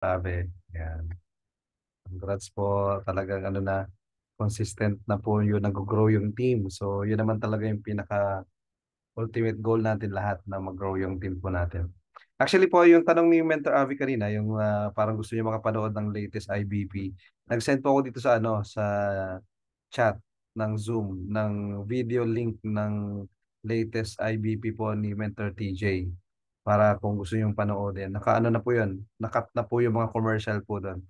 Grabe, yan. Congrats po, talagang ano na, consistent na po yung nag-grow yung team. So, yun naman talaga yung pinaka ultimate goal natin lahat na mag-grow yung team po natin. Actually po, yung tanong ni Mentor Avi kanina, yung parang gusto niya makapanood ng latest IBP. Nag-send po ako dito sa ano, sa chat ng Zoom, ng video link ng latest IBP po ni Mentor TJ. Para kung gusto niyong panoodin. Naka-ano na po yun. Nakat na po yung mga commercial po doon.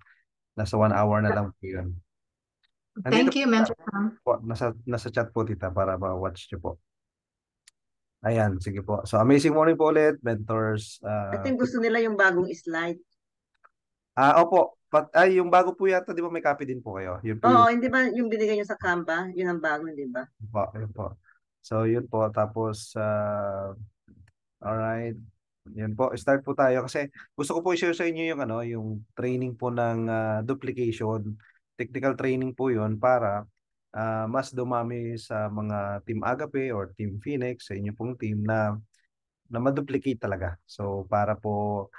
Nasa 1 hour na lang po yun. Nandito Thank po, you, Mentor Sam. nasa chat po tita para ma-watch niyo po. Ayan, sige po. So, amazing morning po ulit, mentors. I think gusto nila yung bagong slide. Opo. Yung bago po yata, di ba may copy din po kayo? Yun po Oo, yung, hindi ba yung binigay nyo sa Canva? Yun ang bago, hindi ba? yun po. So, yun po. Tapos, alright. Yun po, start po tayo kasi gusto ko po i-share sa inyo yung ano, yung training po ng duplication. Technical training po yun para mas dumami sa mga Team Agape or Team Phoenix, sa inyo pong team na ma-duplicate talaga. So para po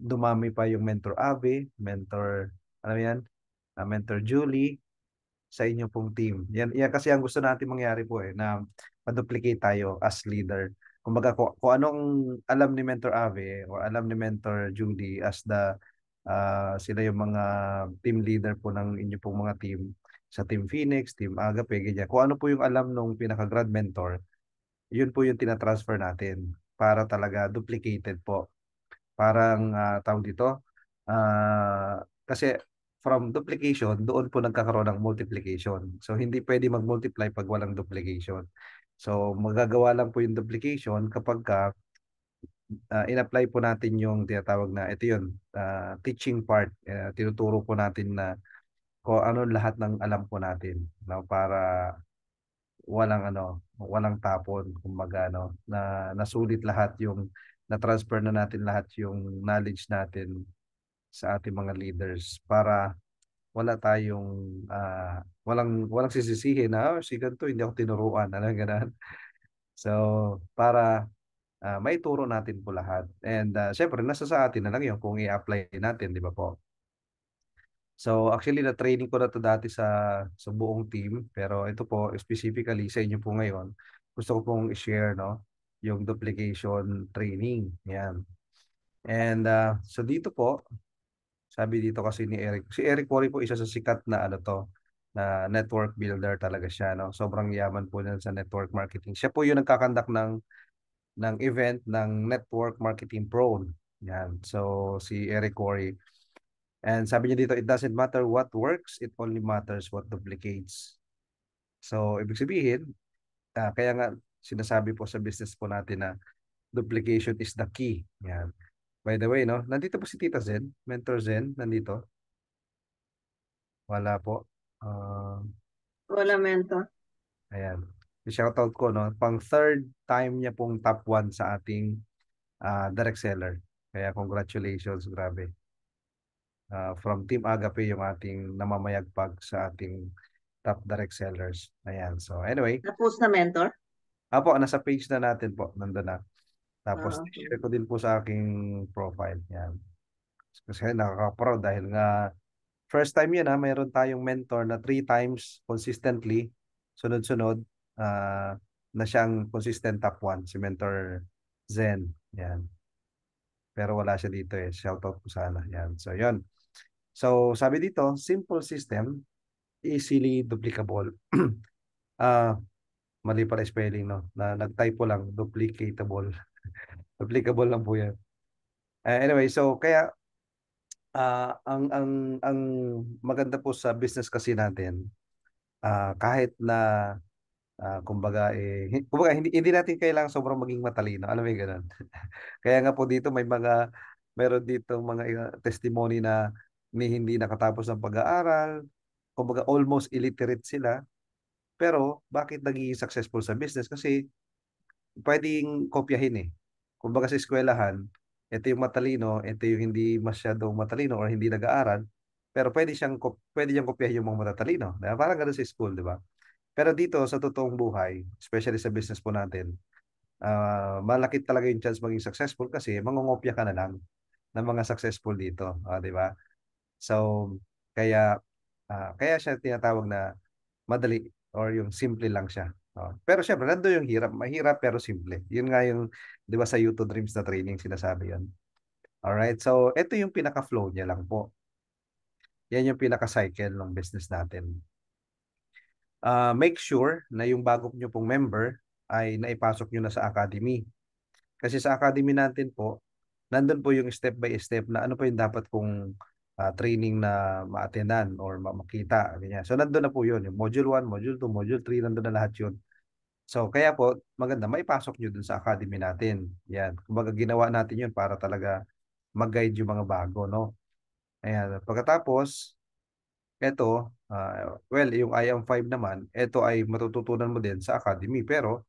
dumami pa yung Mentor Ave, Mentor ano yan? Mentor Julie sa inyo pong team. Yan kasi ang gusto natin mangyari po na ma-duplicate tayo as leader. Kumbaga kung anong alam ni Mentor Ave o alam ni Mentor Julie as sila yung mga team leader po ng inyo pong mga team sa Team Phoenix, Team Agape, ganyan. Kung ano po yung alam nung pinaka-grad mentor, yun po yung tinatransfer natin para talaga duplicated po. Parang tawag dito, kasi from duplication, doon po nagkakaroon ng multiplication. So, hindi pwede mag-multiply pag walang duplication. So, magagawa lang po yung duplication kapag in-apply po natin yung tinatawag na, ito yun, teaching part. Tinuturo po natin na kung ano lahat ng alam po natin, no, para walang tapon, kumbaga na nasulit lahat yung na-transfer na natin lahat yung knowledge natin sa ating mga leaders para wala tayong walang sisisihin na si ganito hindi ako tinuruan, ano ganun. So para maituro natin po lahat. And syempre nasa sa atin na lang yun kung i-apply natin, di ba po? So actually na training ko na to dati sa buong team, pero ito po specifically sa inyo po ngayon, gusto ko pong i-share yung duplication training. Yan. And so dito po, sabi dito kasi ni Eric, si Eric Worre po isa sa sikat na na network builder talaga siya, no. Sobrang yaman po niyan sa network marketing. Siya po yung nagkakandak ng event ng Network Marketing Pro. Yan. So si Eric Worre. And sabi niya dito, it doesn't matter what works, it only matters what duplicates. So, ibig sabihin, kaya nga sinasabi po sa business po natin na duplication is the key. Yan. By the way, no, nandito po si Tita Zen, Mentor Zen, nandito. Wala po. Wala, mentor. Ayan. I-shoutout ko, no, pang third time niya pong top 1 sa ating direct seller. Kaya congratulations, grabe. From Team Agape yung ating namamayagpag sa ating top direct sellers. Ayan. So anyway, Na-post na, mentor? apo, nasa page na natin po. Nandun na. Tapos Okay. share ko din po sa aking profile. Yan. Kasi nakaka-proud dahil nga first time yan mayroon tayong mentor na 3 times consistently, sunod-sunod, na siyang consistent top 1, si Mentor Zen. Yan. Pero wala siya dito Shoutout ko sana. Yan. So, yun. So, sabi dito, simple system, easily duplicable. Ah, mali pala spelling, no? Na nag-typo lang, duplicatable. Duplicable lang po 'yan. Anyway, so kaya ang maganda po sa business kasi natin, kahit na kumbaga hindi natin kailangan sobrang maging matalino, alam mo 'yung gano'n. Kaya nga po dito meron dito mga testimony na hindi nakatapos ng pag-aaral, kumbaga almost illiterate sila, pero bakit nagiging successful sa business? Kasi puwedeng kopyahin Kumbaga sa eskuwelahan, ito yung matalino, ito yung hindi masyadong matalino or hindi nag-aaral, pero puwede niyang kopyahin yung mga matatalino, 'di ba? Parang gano'n sa school, 'di ba? Pero dito sa totoong buhay, especially sa business po natin, malaki talaga yung chance maging successful kasi mangongopya ka na lang. ng mga successful dito, di ba? So, kaya kaya siya tinatawag na madali or yung simple lang siya. Pero syempre, nandoon yung hirap. Mahirap pero simple. Yun nga yung, di ba sa YouTube Dreams na training, sinasabi yun. Alright, so ito yung pinaka-flow niya lang po. Yan yung pinaka-cycle ng business natin. Make sure na yung bago nyo pong member ay naipasok nyo na sa academy. Kasi sa academy natin po, nandun po yung step by step na ano po yung dapat kong training na ma-attendan or makita. Ganyan. So nandun na po yun. Yung module 1, module 2, module 3, nandun na lahat yun. So kaya po, maganda, maipasok nyo dun sa academy natin. Yan. Kumbaga ginawa natin yun para talaga mag-guide yung mga bago, no? Ayan. Pagkatapos, ito, well, yung IM5 naman, ito ay matututunan mo din sa academy. Pero,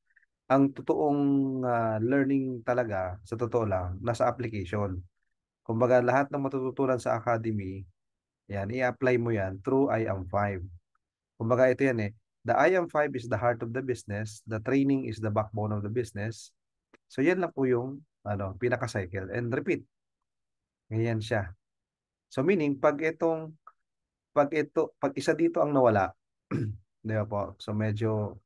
ang totoong learning talaga, sa totoo lang, nasa application. Kumbaga, lahat ng matututunan sa academy, yan, i-apply mo yan through IM5. Kumbaga, ito yan eh. The IM5 is the heart of the business. The training is the backbone of the business. So, yan lang po yung pinaka-cycle. And repeat. Ganyan siya. So, meaning, pag isa dito ang nawala, di ba po? So, medyo,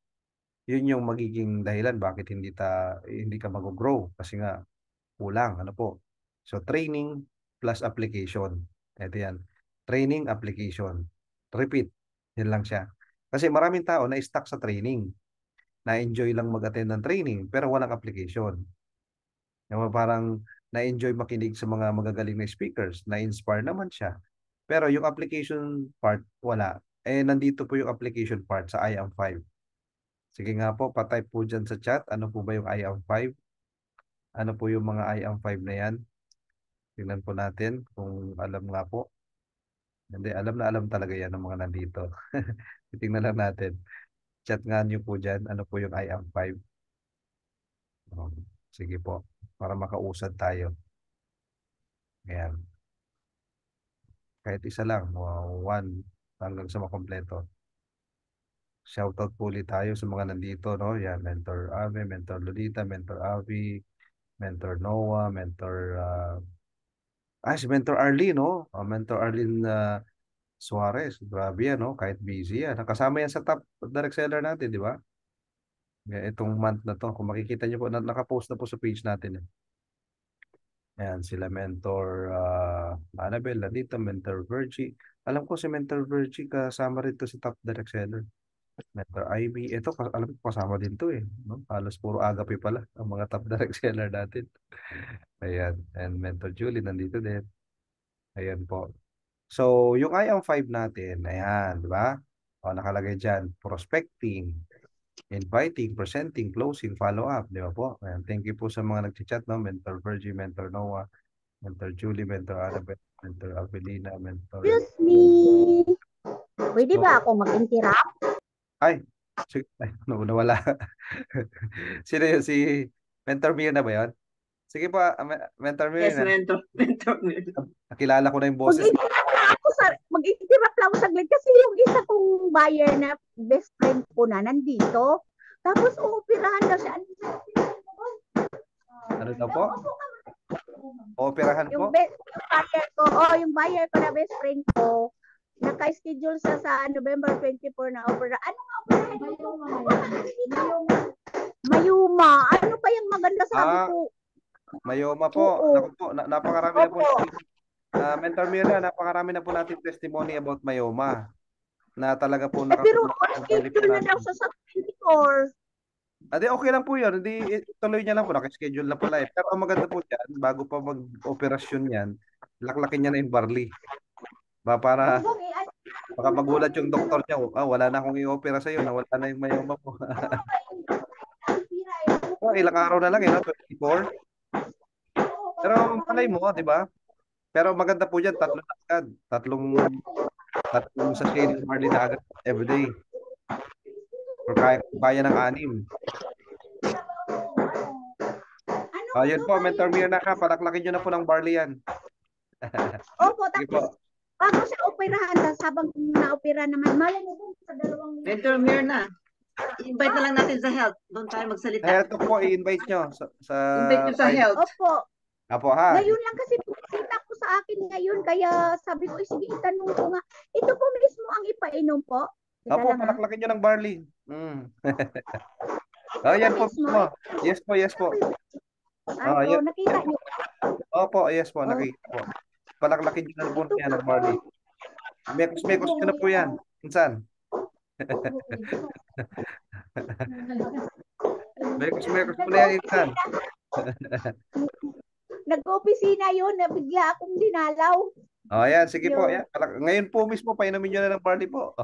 yun yung magiging dahilan bakit hindi ka mag-grow kasi nga kulang, ano po. So, training plus application. Ito yan. Training, application. Repeat. Yan lang siya. Kasi maraming tao na stuck sa training. Na-enjoy lang mag-attend ng training pero walang application. Yung parang na-enjoy makinig sa mga magagaling na speakers. Na-inspire naman siya. Pero yung application part, wala. Nandito po yung application part sa IM5. Sige nga po, patype po dyan sa chat. Ano po ba yung IM5? Ano po yung mga IM5 na yan? Tingnan po natin kung alam nga po. Hindi, alam na alam talaga yan ng mga nandito. Tingnan lang natin. Chat nga nyo po dyan. Ano po yung IM5? Sige po. Para makausad tayo. Ayan. Kahit isa lang. One hanggang sa makompleto. Shoutout po ulit tayo sa mga nandito, no? Yan, Mentor Ave, Mentor Lolita, Mentor Avi, Mentor Noah, si Mentor Arlene, no? Mentor Arlene Suarez. Grabe yan, no? Kahit busy yan. Nakasama yan sa top direct seller natin, di ba? Itong month na to. Kung makikita nyo po, nakapost na po sa page natin. Ayan, sila Mentor Annabel, nandito, Mentor Virgie. Alam ko si Mentor Virgie kasama rito sa top direct seller. Mentor Ivy. Ito, alam ko kasama din to eh. No? Halos puro agape pala ang mga top direct seller natin. Ayan. And Mentor Julie nandito din. Ayan po. So, yung IM5 natin, ayan, di ba? Nakalagay dyan, prospecting, inviting, presenting, closing, follow-up, di ba po? Ayan, thank you po sa mga nag-chat, no? Mentor Virgie, Mentor Noah, Mentor Julie, Mentor Annabelle, Mentor Avelina, Mentor... Excuse me. Pwede ba ako mag-interrupt? Ay, nawala. Sino yun? Si Mentor Mirna ba yun? Sige po, Mentor Yes, Mirna. mentor. Nakilala ko na yung boses. Mag-interrupt lang ako saglit kasi yung isa kong buyer na best friend ko na nandito. Tapos uupirahan daw siya. Ano daw po? Operahan po? Yung buyer ko, yung buyer ko na best friend ko, naka-schedule sa November 24 na opera. Ano nga operahan? Mayuma. Ano pa yung maganda sabi ko? Mayoma po. Naku po, napakarami na po natin. Mentor Mirna, napakarami na po natin testimony about Mayoma. Na talaga po Pero schedule na daw sa 24. Adi, okay lang po yun. Hindi, tuloy niya lang po. Nakaschedule na pala eh. Pero ang maganda po dyan, bago pa mag-operasyon yan, laklakin niya na yung barley. Para baka magulat yung doktor niya, wala na akong i-opera sa'yo, nawala na yung mayoma po. Ilang araw na lang no? 24. Pero malay mo, di ba? Pero maganda po dyan, tatlong sachet ng barley na agad everyday. Or kaya ng 6. Ayun po, Mentor Mirna ka, palaklakin nyo na po ng barley yan. Opo, tapos bago siya operahan, habang na-opera naman, malay mo dun sa 2 minuto. Mentor Mirna, invite na lang natin sa health. Doon tayo magsalita. Health po, i-invite nyo sa invite nyo sa health. Opo. Apo ha. Ngayon lang kasi bisita sa akin ngayon. Kaya sabi ko, sige, itanong ko nga. Ito po mismo ang ipainom po. Teka Opo, lang ha. palaklakin nyo ng barley. Oh, Ito yan po mismo. mismo. Yes po, yes po. Ay, Yan. nakita niyo. Opo, yes po, Oh, nakita po. Palaklakin nyo na po ito yan ng po. barley. Mekos-mekos nyo na po yan. Minsan. Mekos-mekos mo na yan, Insan. Nag-opisina yun, nabigla akong dinalaw. Oh, yan, sige po. Yun. Yan. Ngayon po mismo, painumin nyo na ng barley po.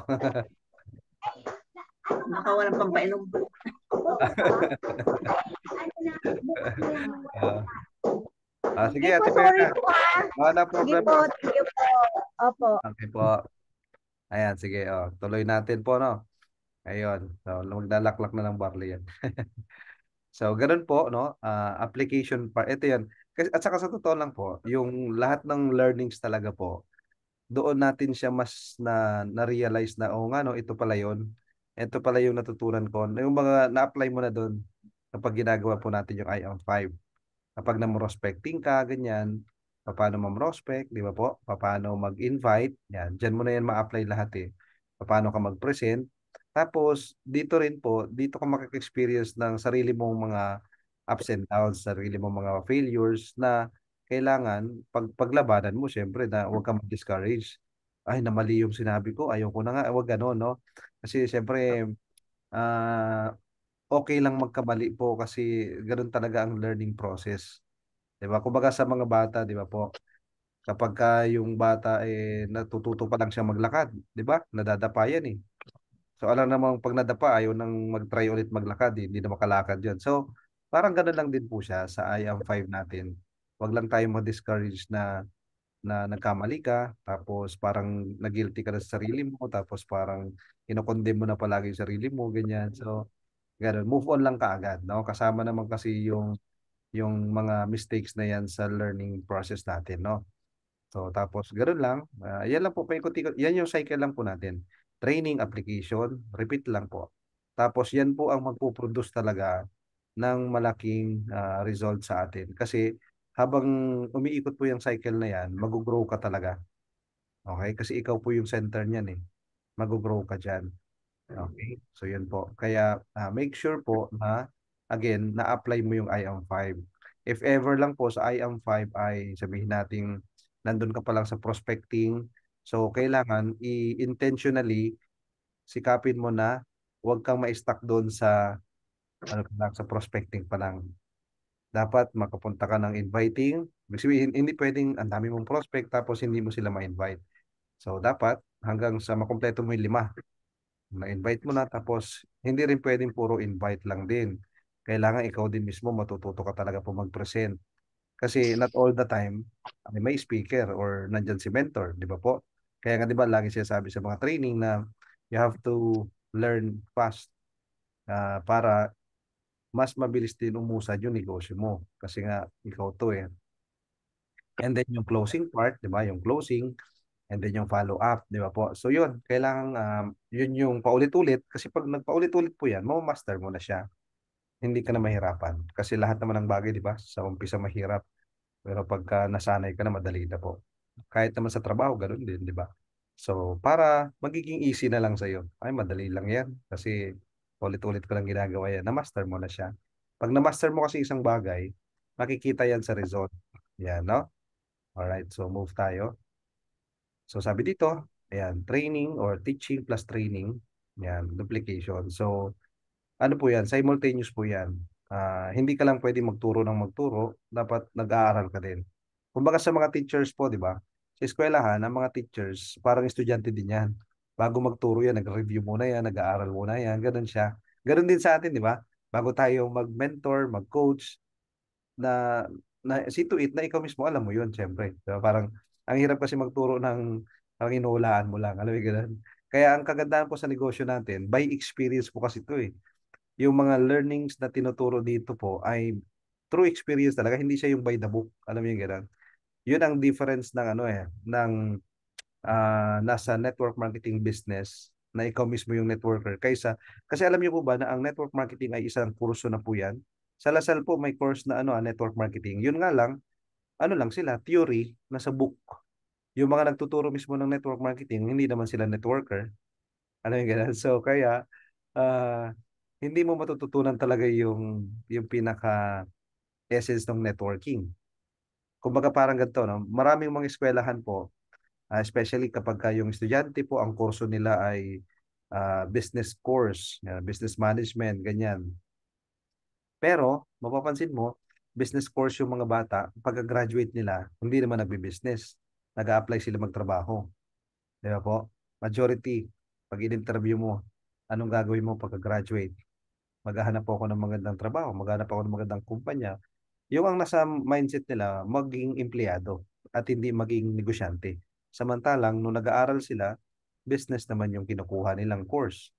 Baka walang pampainom. Sige, Sige po, Ate sorry Pena. po ha. No Sige problem. po, thank you po. Opo. Okay po. Ayan, sige. Tuloy natin po, no? Ayun. So, magdalaklak na ng barley yan. So, ganun po, no? Application part. Ito yan. Kasi, at saka sa totoo lang po, yung lahat ng learnings talaga po, doon natin siya mas na-realize na, oh nga, no, ito pala yun. Ito pala yung natutunan ko. Yung mga na-apply mo na doon kapag ginagawa po natin yung IM5. Kapag na-prospecting ka, ganyan, paano ma-prospect, di ba po? Paano mag-invite, yan. Diyan mo na yan ma-apply lahat eh. Paano ka mag-present. Tapos, dito rin po, dito ka makaka-experience ng sarili mong mga ups and downs, sarili mong mga failures na kailangan paglabanan mo, syempre, na huwag kang mag-discourage. Ay, namali yung sinabi ko, ayaw ko na nga, huwag gano'n, no? Kasi, syempre, ah, okay lang magkamali po kasi ganoon talaga ang learning process. 'Di ba? Kumbaga sa mga bata, 'di ba po? Kapag yung bata natututo pa lang siya maglakad, 'di ba? Nadadapa yan eh. So alam namang pag nadapa ayaw nang mag-try ulit maglakad, hindi na makalakad 'yon. So parang ganoon lang din po siya sa IM5 natin. Wag lang tayong ma-discourage na nagkamali ka, tapos parang nag-guilty ka na sa sarili mo, tapos parang kinokondem mo na palagi yung sarili mo, ganyan. So, ganun. Move on lang kaagad, no? Kasama naman kasi yung mga mistakes na yan sa learning process natin, no? So, tapos ganoon lang. Yan lang po, paikot-ikot. Yan yung cycle lang po natin. Training, application, repeat lang po. Tapos yan po ang magpo-produce talaga ng malaking result sa atin. Kasi habang umiikot po yung cycle na yan, mag-grow ka talaga. Okay? Kasi ikaw po yung center niyan eh. Mag-grow ka dyan. Okay? So yun po. Kaya make sure po na again, na-apply mo yung IM5. If ever lang po sa IM5 ay sabihin nating nandun ka pa lang sa prospecting, so kailangan intentionally sikapin mo na huwag kang ma-stuck doon sa ano pa lang, sa prospecting pa lang. Dapat makapunta ka ng inviting. Ibig sabihin, hindi pwedeng ang dami mong prospect tapos hindi mo sila ma-invite. So dapat hanggang sa makumpleto mo yung 5 na-invite mo na, tapos hindi rin pwedeng puro invite lang din. Kailangan ikaw din mismo matututo ka talaga po mag-present. Kasi not all the time may speaker or nandyan si mentor, di ba po? Kaya nga di ba lagi siya sabi sa mga training na you have to learn fast para mas mabilis din umusad yung negosyo mo. Kasi nga ikaw to eh. And then yung closing part, di ba? Yung closing, and then yung follow-up, di ba po? So yun, kailangan yun yung paulit-ulit kasi pag nagpaulit-ulit po yan, master mo na siya. Hindi ka na mahirapan. Kasi lahat naman ng bagay, di ba? Sa umpisa mahirap. Pero pagka nasanay ka na, madali na po. Kahit naman sa trabaho, ganun din, di ba? So, para magiging easy na lang sa'yo. Ay, madali lang yan. Kasi ulit-ulit ko lang ginagawa yan. Na-master mo na siya. Pag na-master mo kasi isang bagay, makikita yan sa result. Yan, no? Alright, so move tayo. So sabi dito, ayan, training or teaching plus training, yan, duplication. So ano po yan, simultaneous po yan. Hindi ka lang pwede magturo ng magturo, dapat nag-aaral ka din. Kumbaga sa mga teachers po, di ba? Sa eskwelahan, ang mga teachers, parang estudyante din yan. Bago magturo yan, nag-review muna yan, nag-aaral muna yan, ganun siya. Ganun din sa atin, di ba? Bago tayo mag-mentor, mag-coach, na see to it na ikaw mismo alam mo yun, syempre. Diba? Parang ang hirap kasi magturo ng parang inuulaan mo lang, alam mo ganun. Kaya ang kagandahan po sa negosyo natin, by experience po kasi ito eh. Yung mga learnings na tinuturo dito po ay true experience talaga, hindi siya yung by the book, alam mo yung ganun. Yun ang difference ng ano eh, ng nasa network marketing business na ikaw mismo yung networker kaysa kasi alam niyo po ba na ang network marketing ay isang kurso na po yan. Sa Lasal po may course na network marketing. Yun nga lang ano lang sila, theory, nasa book. Yung mga nagtuturo mismo ng network marketing, hindi naman sila networker. Ano yung ganun? So, kaya, ah, hindi mo matututunan talaga yung pinaka essence ng networking. Kumbaga parang ganito, no? Maraming mga eskwelahan po, especially kapag yung estudyante po, ang kurso nila ay business course, business management, ganyan. Pero, mapapansin mo, business course yung mga bata, pagka-graduate nila, hindi naman nagbi-business. Nag-a-apply sila magtrabaho. Di ba po? Majority, pag in-interview mo, anong gagawin mo pagka-graduate? Maghahanap ako ng magandang trabaho, maghahanap ako ng magandang kumpanya. Yung ang nasa mindset nila, maging empleyado at hindi maging negosyante. Samantalang, nung nag-aaral sila, business naman yung kinukuha nilang course.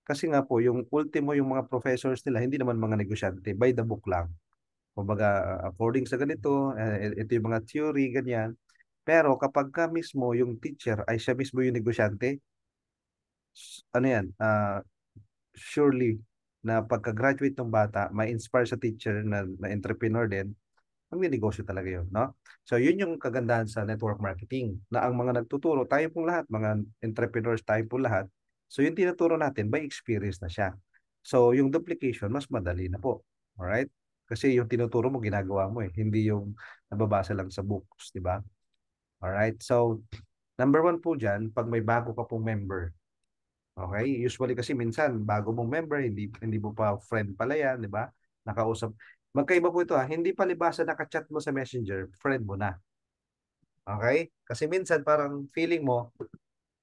Kasi nga po, yung ultimo, yung mga professors nila, hindi naman mga negosyante, by the book lang. Kumbaga, according sa ganito, ito yung mga theory, ganyan. Pero kapag ka mismo yung teacher ay siya mismo yung negosyante, ano yan, surely na pagka-graduate ng bata, ma-inspire sa teacher na entrepreneur din, negosyo talaga yun, no? So, yun yung kagandahan sa network marketing, na ang mga nagtuturo, tayo pong lahat, mga entrepreneurs, tayo pong lahat, so yung tinuturo natin, by experience na siya. So, yung duplication, mas madali na po. Alright? Kasi yung tinuturo mo, ginagawa mo eh, hindi yung nababasa lang sa books, di ba? Alright? So, number one po dyan, pag may bago ka pong member, okay? Usually kasi minsan, bago mong member, hindi mo pa friend pala yan, di ba? Nakausap. Magkaiba po ito ha. Hindi palibasa nakachat mo sa Messenger, friend mo na. Okay? Kasi minsan parang feeling mo,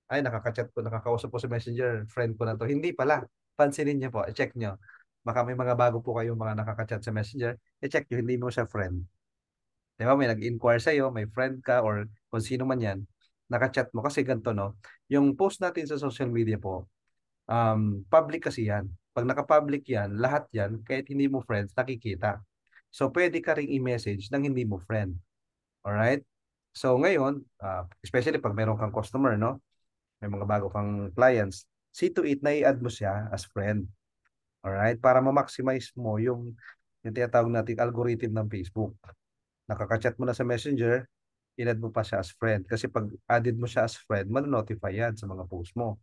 ay nakakachat ko, nakakausap ko sa Messenger, friend ko na to. Hindi pala. Pansinin niyo po, i-check niyo. Baka may mga bago po kayong mga nakakachat sa Messenger, i-check niyo, hindi mo siya friend. Di ba? May nag-inquire sa'yo, may friend ka, or kung sino man yan, nakachat mo. Kasi ganito, no? Yung post natin sa social media po, public kasi yan. Pag naka-public yan, lahat yan, kahit hindi mo friends, nakikita. So, pwede ka ring i-message ng hindi mo friend. Alright? So, ngayon, especially pag meron kang customer, no? May mga bago kang clients, see to it na i-add mo siya as friend. Alright? Para ma-maximize mo yung tinatawag natin algorithm ng Facebook. Nakaka-chat mo na sa Messenger, in-add mo pa siya as friend. Kasi pag added mo siya as friend, man-notify yan sa mga post mo.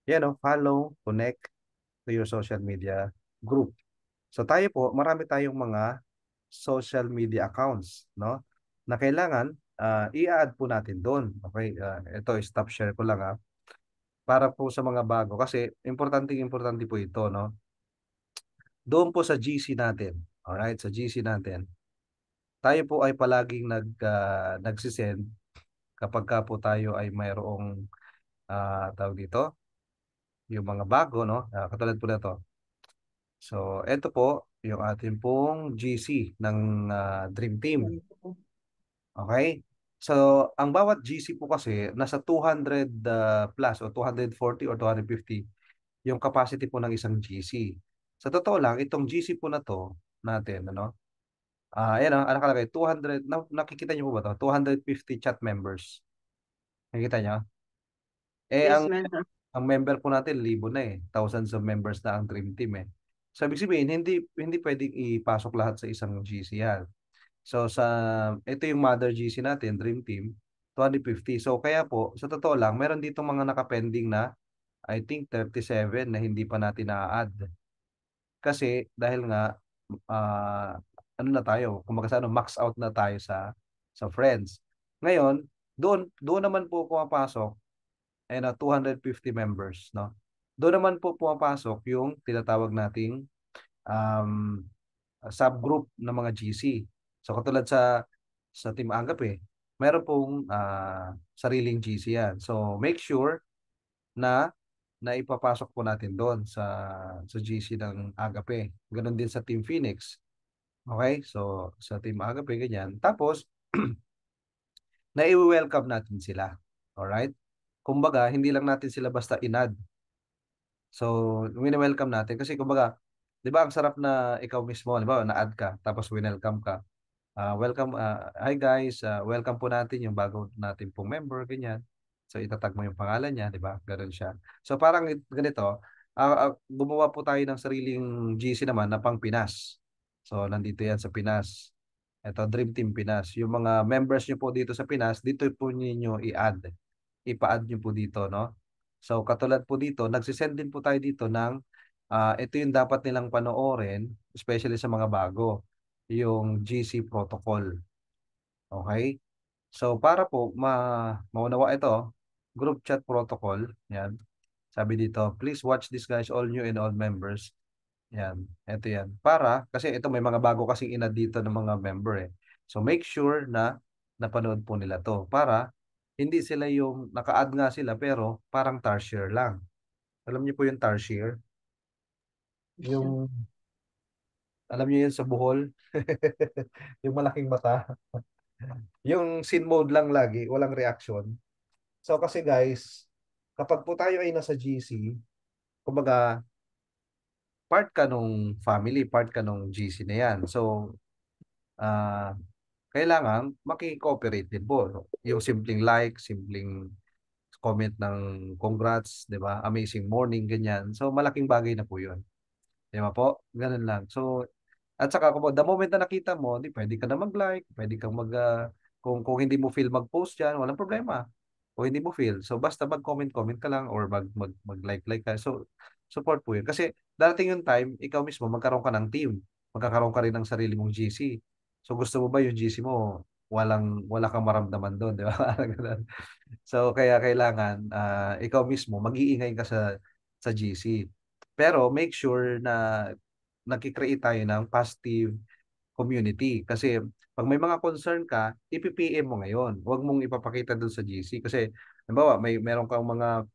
Yan, no? Follow, connect to your social media group. So tayo po, marami tayong mga social media accounts, no? Na kailangan i-add po natin doon. Okay, ito stop share ko lang para po sa mga bago kasi importante po ito, no? Doon po sa GC natin. All right, sa GC natin. Tayo po ay palaging nagsisend kapag ka po tayo ay mayroong tawag dito, yung mga bago, no? Katulad po na to. So, ito po yung ating pong GC ng Dream Team. Okay? So, ang bawat GC po kasi nasa 200 plus o 240 or 250 yung capacity po ng isang GC. Sa totoo lang, itong GC po na to natin, ano? Ayan nakalagay 200, nakikita niyo po ba to? 250 chat members. Nakikita niyo? Eh, Yes, ang ma'am. ang member po natin libo na eh. Thousands of members na ang Dream Team eh. So, ibig sabihin, hindi pwedeng ipasok lahat sa isang GC yan. So ito yung mother GC natin, Dream Team, 2050. So kaya po, sa totoo lang, meron dito mga nakapending na I think 37 na hindi pa natin na-add. Kasi dahil nga ano na tayo, kumbaga sa max out na tayo sa friends. Ngayon, doon naman po pumapasok ay na 250 members, no? Doon naman po pumapasok yung tinatawag nating um, subgroup ng mga GC. So katulad sa Team Agape, meron pong sariling GC yan. So make sure na ipapasok po natin doon sa GC ng Agape. Ganon din sa Team Phoenix. Okay? So sa Team Agape ganyan. Tapos na-welcome natin sila. Alright? Kumbaga, hindi lang natin sila basta inad. So, wini-welcome natin kasi kumbaga, 'di ba ang sarap na ikaw mismo, 'di ba, na-add ka tapos welcome ka. Welcome, hi guys, welcome po natin yung bago natin pong member, ganyan. So itatag mo yung pangalan niya, di ba? Ganun siya. So parang ganito, gumawa po tayo ng sariling GC naman na pang Pinas. So nandito yan sa Pinas. Ito, Dream Team Pinas. Yung mga members nyo po dito sa Pinas, dito po ninyo i-add. Ipa-add nyo po dito, no? So, katulad po dito, nagsisend din po tayo dito ng ito yung dapat nilang panoorin, especially sa mga bago, yung GC protocol. Okay? So, para po maunawa ito, group chat protocol, yan. Sabi dito, please watch this guys, all new and all members. Yan, ito yan. Para, kasi ito may mga bago kasing ina dito ng mga member eh. So make sure na napanood po nila to. Para, hindi sila yung, naka-add nga sila pero parang tarsier lang. Alam niyo po yung tarsier? Yung, alam niyo yun sa buhol? Yung malaking mata. Yung scene mode lang lagi, walang reaction. So kasi guys, kapag po tayo ay nasa GC, kumbaga, part ka nung family, part ka nung GC na yan. So, ah kailangan maki-cooperate din po. No? Yung simpleng like, simpleng comment ng congrats, di ba? Amazing morning, ganyan. So, malaking bagay na po yun. Di ba po? Ganun lang. So, at saka kung the moment na nakita mo, di pwede ka na mag-like, pwede kang kung hindi mo feel mag-post dyan, walang problema. Kung hindi mo feel. So, basta mag-comment-comment ka lang or mag-like-like ka. So, support po yun. Kasi darating yung time, ikaw mismo magkaroon ka ng team. Magkakaroon ka rin ng sarili mong GC. So, gusto mo ba yung GC mo, wala kang maramdaman doon, di ba? Ganun. So, kaya kailangan ikaw mismo mag-iingay ka sa GC. Pero make sure na nagki-create tayo ng positive community. Kasi pag may mga concern ka, i-PM mo ngayon. Huwag mong ipapakita doon sa GC. Kasi, halimbawa, meron kang mga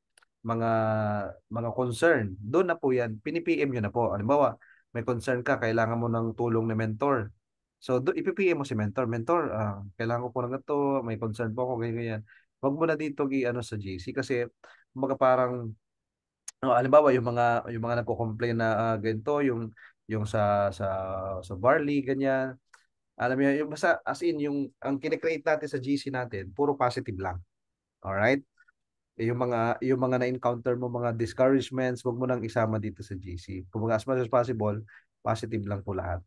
mga concern. Doon na po yan. Pini-PM nyo na po. Halimbawa, may concern ka, kailangan mo ng tulong ni mentor. So, ipipm mo si mentor. Mentor, kailangan ko po ng ito, may concern po ako, ganyan, ganyan. Huwag mo na dito i-ano sa GC kasi kumbaga parang halimbawa yung mga nagko-complain na ganito, yung sa barley ganyan. Alam mo yung basta as in yung ang kine-create natin sa GC natin, puro positive lang. All right? Yung mga na-encounter mo mga discouragements, wag mo nang isama dito sa GC. Kung as much as possible, positive lang po lahat.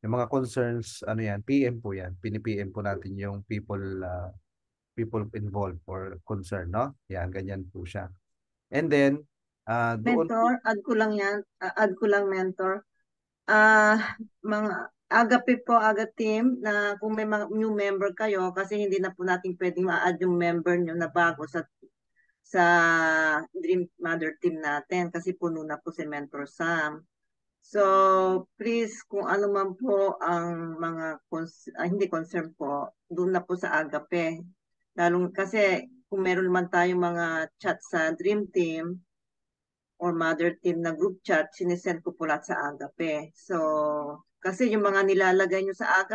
Yung mga concerns, ano yan, PM po yan. Pini-PM po natin yung people involved or concerned, no? Yan, ganyan po siya. And then, doon po, Mentor, add ko lang yan. Add ko lang, mentor. Mga agape po, aga team, na kung may mga new member kayo, kasi hindi na po natin pwedeng ma-add yung member nyo na bago sa Dream Mother team natin kasi puno na po si Mentor Sam. So, please, kung ano man po ang mga hindi concern po, doon na po sa agape. Lalong kasi kung meron man tayong mga chat sa Dream Team or Mother Team na group chat, sinesend ko po lahat sa agape. So, kasi yung mga nilalagay nyo sa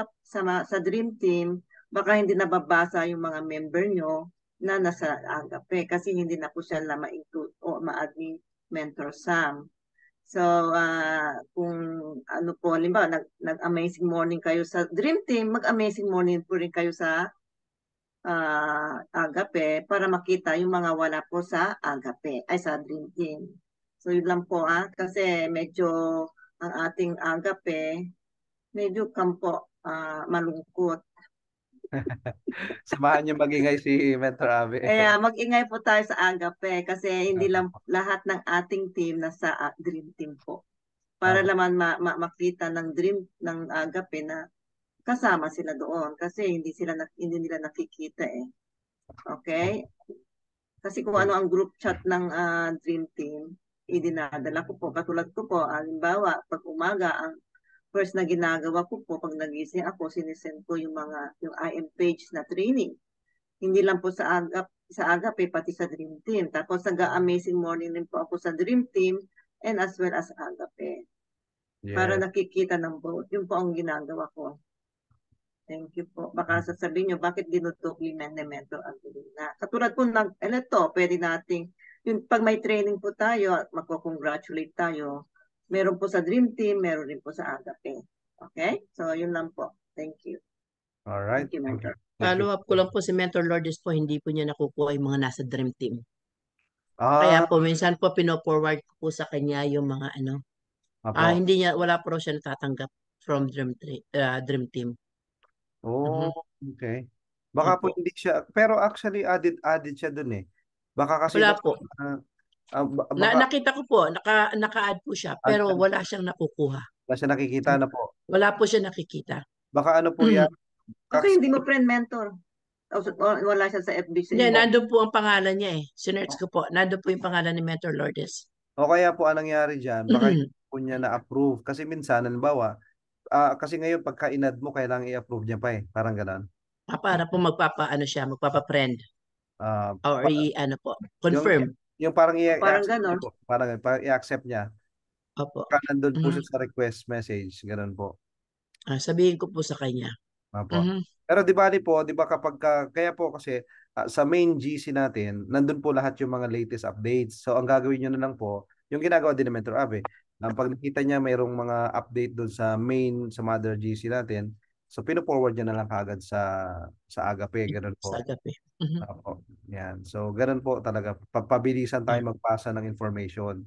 sa Dream Team, baka hindi nababasa yung mga member nyo na nasa agape kasi hindi na po siya ma-include o ma-add ni Mentor Sam. So, kung ano po, halimbawa, nag-amazing morning kayo sa Dream Team, mag-amazing morning po rin kayo sa Agape para makita yung mga wala po sa Agape, ay sa Dream Team. So, yun lang po kasi medyo ang ating Agape, medyo kampo, malungkot. samahan niyo magingay si Mentor Abe. Kaya mag-ingay po tayo sa Agape kasi hindi lang lahat ng ating team nasa Dream Team po. Para naman makita ng Dream ng Agape na kasama sila doon kasi hindi nila nakikita eh. Okay? Kasi kung ano ang group chat ng Dream Team, idinadala ko po. Katulad ko po, halimbawa, pag umaga, ang first na ginagawa ko po, pag nagising ako, sinisend ko yung IM page na training. Hindi lang po sa Agape, pati sa Dream Team. Tapos nag-amazing morning din po ako sa Dream Team and as well as Agape. Yes. Para nakikita ng both. Yun po ang ginagawa ko. Thank you po. Baka sasabihin nyo, bakit dinuduplement ni Mentor Angelina? Katulad po ito, pwede nating, pag may training po tayo at magko-congratulate tayo, meron po sa Dream Team, meron rin po sa Agape. Okay? So, yun lang po. Thank you. Alright. Thank you, Mentor. Follow up ko lang po si Mentor Lourdes po, hindi po niya nakukuha yung mga nasa Dream Team. Ah, Kaya po, minsan po pino-forward ko po sa kanya yung mga apo. hindi niya, wala po siya natatanggap from Dream Team. Oh, Mhm. okay. Baka po Opo. hindi siya, pero actually added siya dun eh. Baka kasi Wala po. baka Nakita ko po, naka-add po siya, add pero siya, wala siyang nakukuha. wala siya nakikita na po. Wala po siya nakikita. Baka ano po yan, Baka Kaks, hindi mo friend mentor. O wala siya sa FB sa Hindi, inyo. nandun po ang pangalan niya eh. Sinerch ko po. Nandun po yung pangalan ni Mentor Lourdes. o kaya po anong nangyari dyan, baka hindi po niya na-approve. Kasi minsan, halimbawa, kasi ngayon pagka inad mo, kailangan i-approve niya pa eh. Parang ganun. Para po magpapa-ano siya, magpapa-friend. Ah, Or ano po, yung, confirm. yung parang O parang i-accept niya ganon. po. Parang i-accept niya. Opo. Baka nandun po Mhm. siya sa request message. Ganun po. Sabihin ko po sa kanya. Opo. Mhm. Pero di ba po, di ba kaya po kasi sa main GC natin, nandun po lahat yung mga latest updates. So ang gagawin nyo na lang po, yung ginagawa din ni Mentor Abe, pag nakita niya mayroong mga update doon sa sa mother GC natin, so pino-forward niya na lang kagad sa Agape, ganun Sa po. agape. Mhm. Opo. Yan. So ganun po talaga. Pabilisan tayo Yeah. magpasa ng information.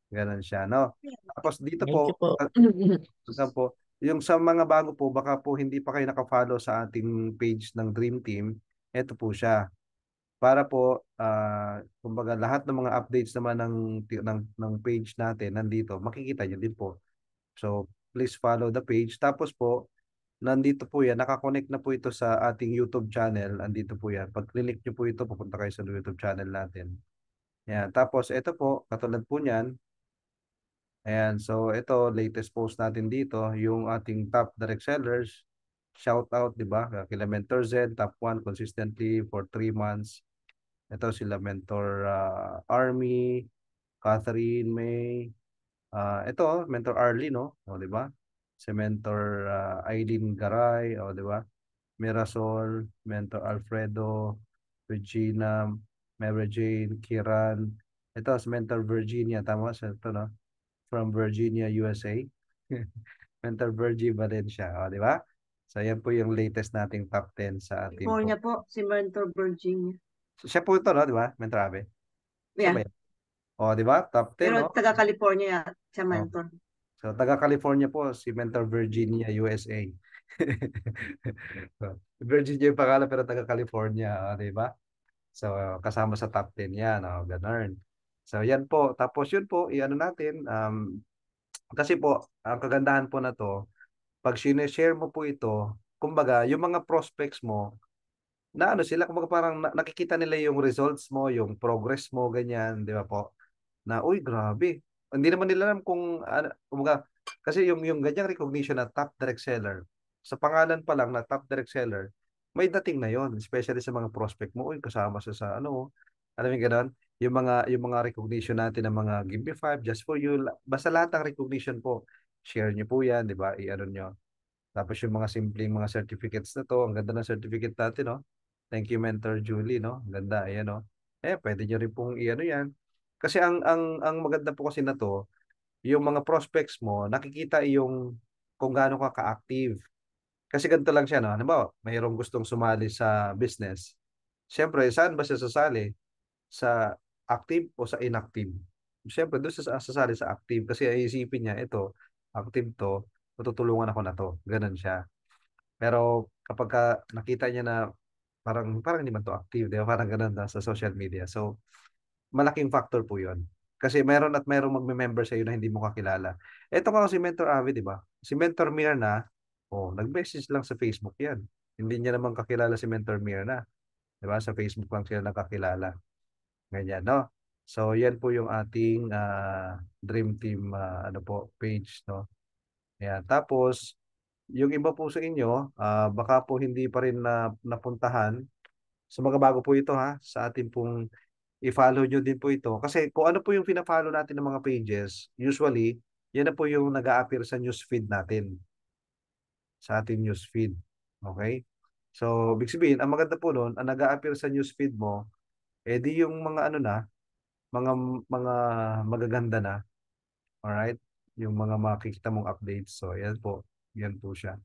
Ganun siya, no? Tapos dito Thank you po, po. saan po, yung sa mga bago po, baka po hindi pa kayo nakafollow sa ating page ng Dream Team, ito po siya. Para po, kumbaga lahat ng mga updates naman ng page natin nandito, makikita nyo din po. So, please follow the page. Tapos po, nandito po yan, nakakonect na po ito sa ating YouTube channel. Andito po yan. Pag click nyo po ito, pupunta kayo sa YouTube channel natin. Yan. Tapos, ito po, katulad po niyan, ayan, so ito, latest post natin dito, yung ating top direct sellers. Shout out, di ba? Kila Mentor Z, top 1 consistently for 3 months. Ito sila Mentor Army, Catherine May. Ito, Mentor Arlie, no? O, di ba? Si Mentor Eileen Garay, o, di ba? Mirasol, Mentor Alfredo, Regina, Mary Jane, Kiran. Ito, si Mentor Virginia, tama sa ito, no? From Virginia, USA. Mentor Virgie Valencia, o, di ba? So, yan po yung latest nating top 10 sa ating California po. po, si Mentor Virginia. So, siya po ito, no? Di ba? Mentor Abe. Siya ba Yeah. yan? O, di ba? Top 10, Pero no? taga California siya O. mentor. So, taga California po, si Mentor Virginia, USA. So, Virginia yung pangalan, pero taga California, di ba? So, kasama sa top 10 yan, o, ganun. So, yan po. Tapos yun po, i-ano natin, kasi po, ang kagandahan po na to, pag sineshare mo po ito, kumbaga, yung mga prospects mo, na ano sila, kumbaga parang nakikita nila yung results mo, yung progress mo, ganyan, di ba po? Na, uy, grabe. Hindi naman nila alam kung, kumbaga, kasi yung ganyang recognition na top direct seller, sa pangalan pa lang na top direct seller, may dating na yon, especially sa mga prospect mo, uy, kasama siya sa ano, alam mo yung ganon? Yung mga recognition natin ng mga Give Me Five, Just For You, basta lahat ng recognition po, share nyo po yan, di ba? I-ano nyo. Tapos yung mga simpleng mga certificates na to, ang ganda ng certificate natin, no? Thank you, Mentor Julie, no? Ang ganda, ayan, no? Pwede nyo rin pong i-ano yan. Kasi ang maganda po kasi na to, yung mga prospects mo, nakikita yung kung gaano ka ka-active. Kasi ganito lang siya, no? Halimbawa, mayroong gustong sumali sa business. Siyempre, saan ba siya sasali? Sa active o sa inactive? Siyempre, doon sa sasali sa active kasi iisipin niya, ito, active to, matutulungan ako na to. Ganun siya. Pero kapag nakita niya na parang hindi man to active, di ba? Parang ganun na sa social media. So, malaking factor po yun. Kasi meron at merong magme-member sa iyo na hindi mo kakilala. Ito nga si Mentor Avi, di ba? Si Mentor Mirna, nag-message lang sa Facebook yan. Hindi niya naman kakilala si Mentor Mirna. Di ba? Sa Facebook lang sila nakakilala. Ganyan, no? So, yan po yung ating Dream Team ano po, page, no? Ayan. Tapos, yung iba po sa inyo, baka po hindi pa rin napuntahan. So, mga bago po ito ha, sa ating pong i-follow nyo din po ito. Kasi kung ano po yung pina-follow natin ng mga pages, usually, yan na po yung nag-a-appear sa newsfeed natin. Sa ating newsfeed. Okay? So, big sabihin, ang maganda po nun, ang nag-a-appear sa newsfeed mo, di yung mga ano na, mga mga magaganda na. Alright? Yung mga makikita mong updates. So, yan po. Yan po siya.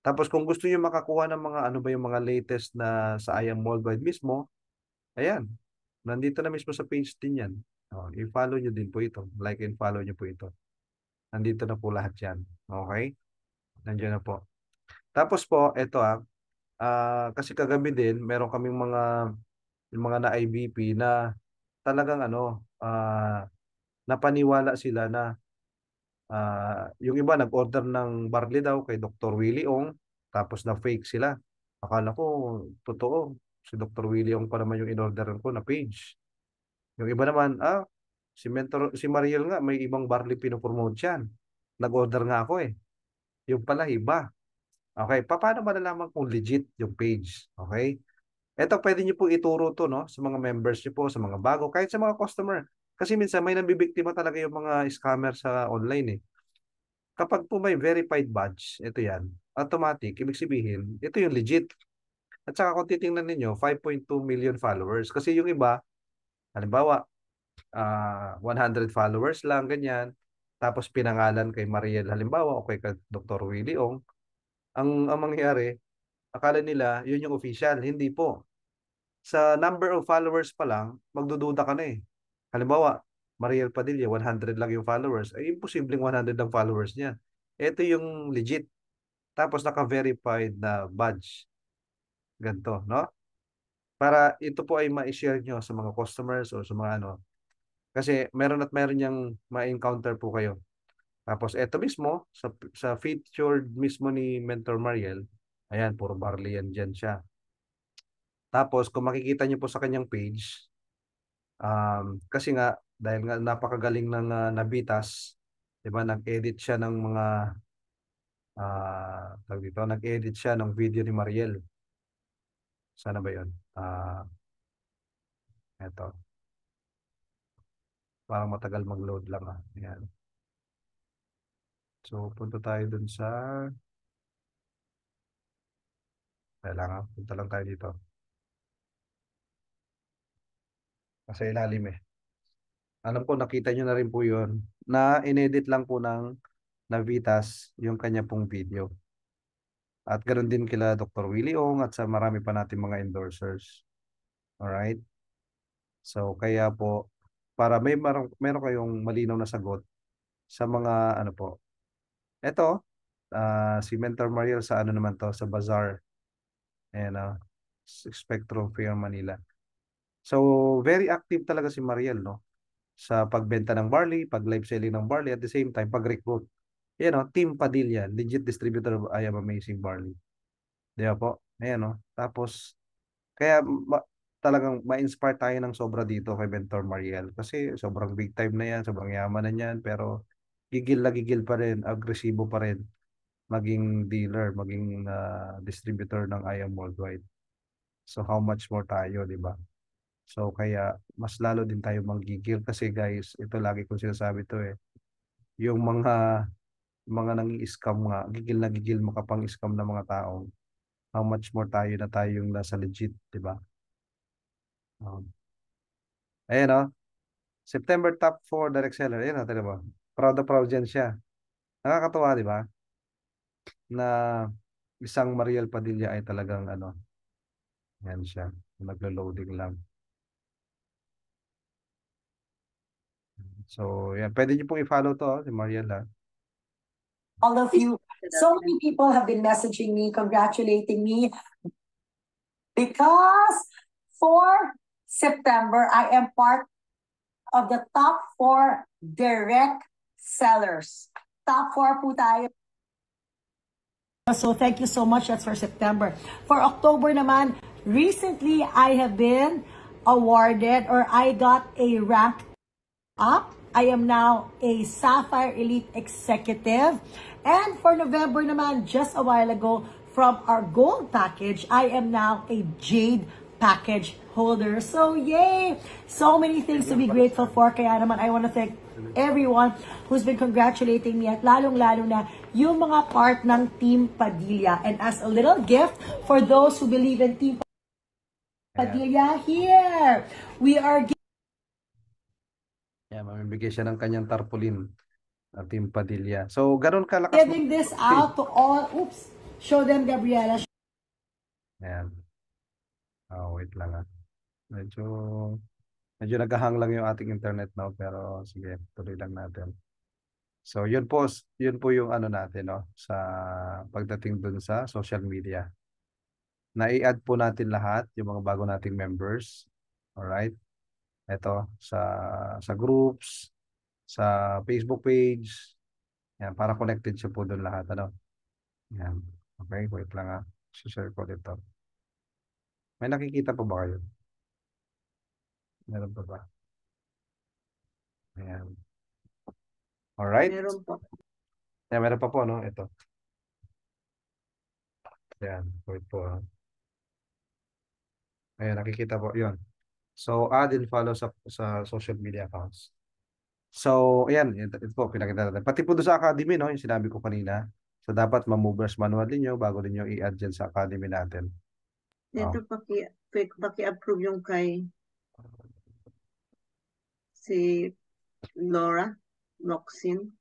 Tapos kung gusto niyo makakuha ng mga ano ba yung mga latest na sa I Am Worldwide mismo, ayan, nandito na mismo sa page din yan. I-follow nyo din po ito. Like and follow nyo po ito. Nandito na po lahat yan. Okay? Nandiyan na po. Tapos po, ito Kasi kagabi din, meron kaming yung mga na-IBP na talagang ano, napaniwala sila na yung iba nag-order ng barley daw kay Dr. Willie Ong, tapos na fake sila. Akala ko, totoo. Si Dr. Willie Ong pa naman yung in-orderan ko na page. Yung iba naman, si Mariel nga, may ibang barley pinopromote yan. Nag-order nga ako eh. Yung pala, iba. Okay, paano ba nalaman kung legit yung page? Okay? Ito, pwede niyo po ituro to, no? Sa mga members niyo po, sa mga bago, kahit sa mga customer. Kasi minsan may nabibiktima talaga yung mga scammer sa online eh. Kapag po may verified badge, ito yan, automatic, ibig sabihin, ito yung legit. At saka kung titingnan ninyo, 5.2 million followers. Kasi yung iba, halimbawa, 100 followers lang, ganyan. Tapos pinangalan kay Mariel, halimbawa, o kay Dr. Willie Ong. Ang mangyayari, akala nila, yun yung official. Hindi po. Sa number of followers pa lang, magdududa ka na eh. Halimbawa, Mariel Padilla, 100 lang yung followers. Ay, imposibleng 100 lang followers niya. Ito yung legit. Tapos naka-verified na badge. Ganito, no? Para ito po ay ma-share nyo sa mga customers o sa mga ano. Kasi meron at meron niyang ma-encounter po kayo. Tapos ito mismo, sa featured mismo ni Mentor Mariel, ayan, puro barley yan dyan siya. Tapos kung makikita niyo po sa kanyang page, kasi nga, dahil nga napakagaling ng Nabitas, diba, nag-edit siya ng mga, tawag dito, nag-edit siya ng video ni Mariel. Sana ba yun? Eto. Parang matagal mag-load lang Ayan. So, punta tayo dun sa, kailangan, punta lang tayo dito. Kasi ilalim eh. Alam ko, nakita nyo na rin po yun, na inedit lang po ng Navitas yung kanya pong video. At ganoon din kila Dr. Willie Ong at sa marami pa natin mga endorsers. Alright? So, kaya po, para meron kayong malinaw na sagot sa mga ano po. Ito, si Mentor Mariel sa ano naman to, sa Bazaar. Ayan, Spectrum Fair Manila. So, very active talaga si Mariel, no? Sa pagbenta ng barley, pag live selling ng barley, at the same time, pag-recruit. Ayan, Team Padilla, legit distributor of I Am Amazing Barley. Di ba po? Ayan, Tapos, kaya talagang ma-inspire tayo ng sobra dito kay Mentor Mariel. Kasi sobrang big time na yan, sobrang yaman na yan, pero gigil na gigil pa rin, agresibo pa rin maging dealer, maging distributor ng I Am Worldwide. So how much more tayo, di ba? So kaya mas lalo din tayo manggigil kasi guys, ito lagi ko sinasabi to eh. Yung mga nang-i-scam nga, gigil na gigil makapang-scam ng mga tao. How much more tayo na tayong nasa legit, di ba? Ayan September top 4 direct seller. Ayan tignan mo. Proud na proud yan siya. Nakakatuwa, di ba? Na isang Mariel Padilla ay talagang yan siya. Naglo-loading lang. So, yan. Pwede niyo pong i-follow to, si Mariel, all of you. So many people have been messaging me, congratulating me, because for September, I am part of the top 4 direct sellers. Top 4 po tayo. So thank you so much. That's for September. For October naman, recently I have been awarded, or I got a rank up. I am now a Sapphire Elite Executive. And for November naman, just a while ago, from our gold package, I am now a Jade package holder. So yay! So many things to be grateful for. Kaya naman, I want to thank everyone who's been congratulating me, at lalong-lalo na yung mga part ng Team Padilla. And as a little gift for those who believe in Team Padilla, here we are mamibigay siya ng kanyang tarpaulin at Team Padilla. So, ganun kalakas. giving this out to all. Oops. Show them, Gabriela. Ayan. Wait lang Medyo naghahang lang yung ating internet now, pero sige, tuloy lang natin. So, yun po yung natin, sa pagdating dun sa social media. na i-add po natin lahat yung mga bago nating members. Alright? Ito, sa groups, sa Facebook page. Yan, para connected siya po doon lahat. Ano? Yan. Okay, wait lang ha. Share ko dito. May nakikita pa ba kayo? Meron pa ba? Ayan. Alright. Meron po. Yan, meron pa po, no? Ito. Ayan, wait po. Ayan, nakikita po. Yun. So, add and follow sa social media accounts. So, ayan, ito po, pinakita natin. Pati po doon sa academy, no, yung sinabi ko kanina. So, dapat ma-movers manual ninyo bago ninyo i-add dyan sa academy natin. Ito, paki-approve yung kay si Laura Loxin.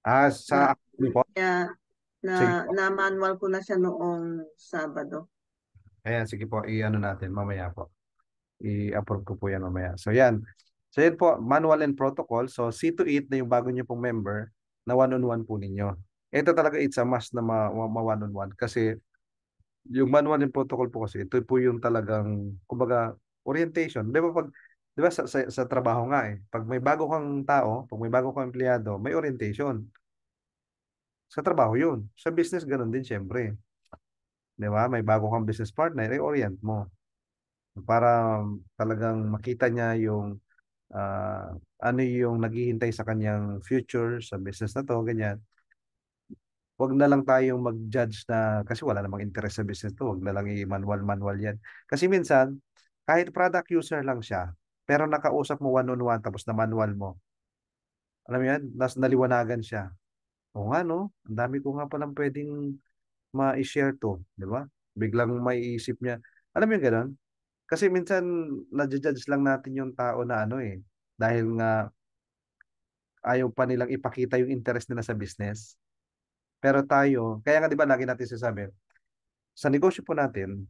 Sa academy po. Kaya Sige po. na manual ko na siya noong Sabado. Ayan, sige po, i-ano natin mamaya po. I-approve ko po yan mamaya. So, yan. So, yan po, manual and protocol. So, see to it na yung bago nyo pong member na one-on-one po ninyo. Ito talaga, it's a must na ma-one-on-one. Kasi, yung manual and protocol po kasi, ito po yung talagang, kumbaga, orientation. Di ba sa trabaho nga eh, pag may bago kang tao, pag may bago kang empleyado, may orientation. Sa trabaho yun. Sa business, ganun din, syempre. Di ba? May bago kang business partner, i-orient mo. Para talagang makita niya yung ano yung naghihintay sa kanyang future sa business na to, ganyan. Wag na lang tayong mag-judge na kasi wala namang interest sa business to, wag na lang i-manual yan. Kasi minsan, kahit product user lang siya, pero nakausap mo one-on-one tapos na manual mo, alam mo yan, naliwanagan siya. O nga no, ang dami ko nga palang pwedeng ma-share to, di ba? Biglang maiisip niya. Alam mo yung gano'n? Kasi minsan, na-judge lang natin yung tao na ano eh, dahil nga ayaw pa nilang ipakita yung interest nila sa business. Pero tayo, kaya nga 'di ba lagi natin sinasabi, sa negosyo po natin,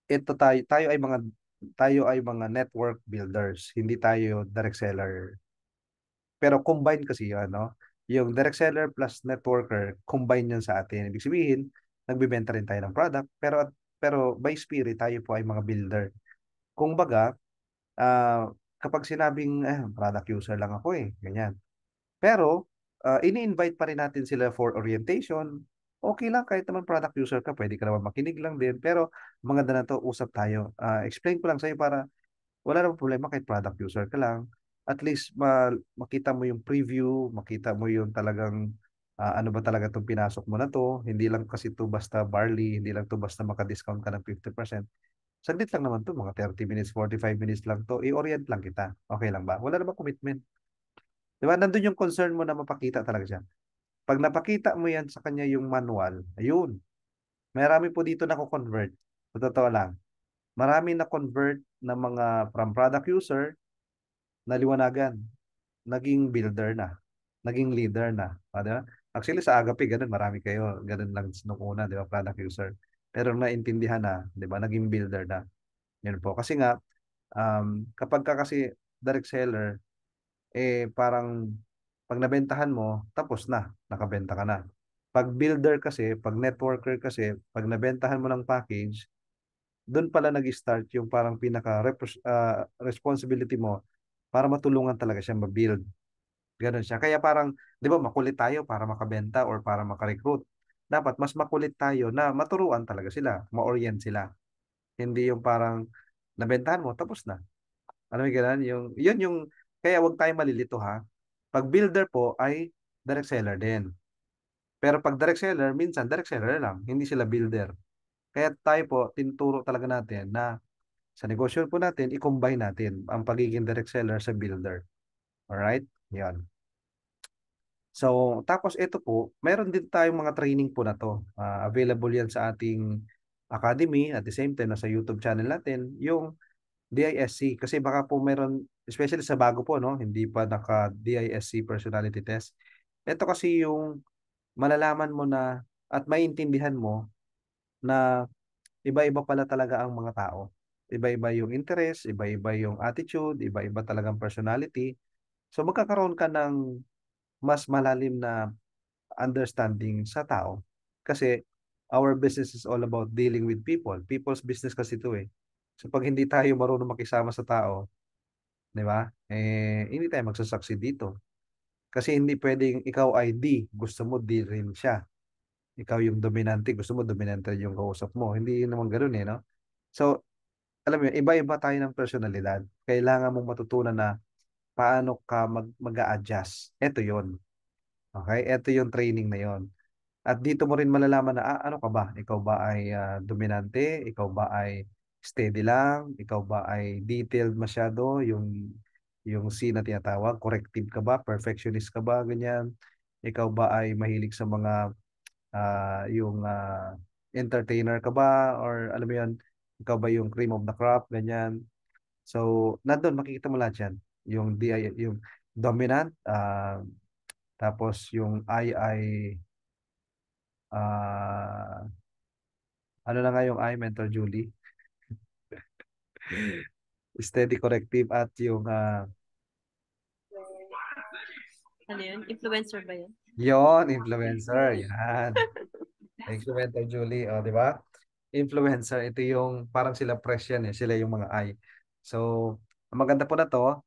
tayo ay mga network builders, hindi tayo direct seller. Pero combine kasi 'yun, no? Yung direct seller plus networker, combine 'yan sa atin. Ibig sabihin, nagbebenta rin tayo ng product, pero by spirit tayo po ay mga builder. Kung baga, kapag sinabing product user lang ako eh, ganyan. Pero, ini-invite pa rin natin sila for orientation. Okay lang, kahit naman product user ka, pwede ka naman makinig lang din. Pero, mga na to, usap tayo. Explain ko lang sa'yo para wala namang problema kahit product user ka lang. At least, makita mo yung preview, makita mo yung talagang ano ba talaga itong pinasok mo na to. Hindi lang kasi to basta barley, hindi lang to basta maka-discount ka ng 50%. Saglit lang naman to, mga 30 minutes, 45 minutes lang to. I-orient lang kita. Okay lang ba? Wala namang commitment. Di ba? Nandun yung concern mo na mapakita talaga siya. Pag napakita mo yan sa kanya yung manual, ayun. Marami po dito na convert. Sa totoo lang. Marami na convert na mga from product user na liwanagan. Naging builder na. Naging leader na. Di ba? Actually, sa Agape, ganun. Marami kayo. Ganun lang nung una, di ba? Product user. Pero naintindihan na, di ba? Naging builder na. Yun po. Kasi nga, kapag ka kasi direct seller, parang pag nabentahan mo, tapos na, nakabenta ka na. Pag builder kasi, pag networker kasi, pag nabentahan mo ng package, doon pala nag-start yung parang responsibility mo para matulungan talaga siya ma-build. Ganon siya. Kaya parang, di ba, makulit tayo para makabenta or para makarecruit. Dapat mas makulit tayo na maturuan talaga sila, ma-orient sila. Hindi yung parang nabentahan mo, tapos na. Ano yung ganun? Yun yung, kaya wag tayo malilito ha. Pag builder po ay direct seller din. Pero pag direct seller, minsan direct seller lang, hindi sila builder. Kaya tayo po, tinuturo talaga natin na sa negosyo po natin, i-combine natin ang pagiging direct seller sa builder. Alright? Yan. So, tapos ito po, meron din tayong mga training po na to. Available yan sa ating academy at the same time na sa YouTube channel natin, yung DISC. Kasi baka po meron, especially sa bago po, no? Hindi pa naka-DISC personality test. Ito kasi yung malalaman mo na at maintindihan mo na iba-iba pala talaga ang mga tao. Iba-iba yung interest, iba-iba yung attitude, iba-iba talagang personality. So magkakaroon ka ng mas malalim na understanding sa tao. Kasi our business is all about dealing with people. People's business kasi ito eh. So pag hindi tayo marunong makisama sa tao, di ba? Hindi tayo magsasucceed dito. Kasi hindi pwedeng ikaw ay D, gusto mo D rin siya. Ikaw yung dominante, gusto mo dominante yung kausap mo. Hindi naman ganoon no? So, alam mo yun, iba-iba tayo ng personalidad. Kailangan mong matutunan na paano ka mag-a-adjust. Ito yon. Okay? Ito yung training na yon. At dito mo rin malalaman na ano ka ba? Ikaw ba ay dominante? Ikaw ba ay steady lang? Ikaw ba ay detailed masyado? Yung C na tinatawag, corrective ka ba? Perfectionist ka ba? Ganyan. Ikaw ba ay mahilig sa mga yung entertainer ka ba? Or alam mo yun, ikaw ba yung cream of the crop? Ganyan. So, nandun, makikita mo lahat yan. Yung DI, yung dominant, tapos yung I ay ano na nga yung I, Mentor Julie? Steady corrective at yung Ano yun? Influencer ba yun? yon influencer. Yan. Thank you, Mentor Julie. O, di ba? Influencer, ito yung parang sila press yan eh. Sila yung mga I. So, ang maganda po na to,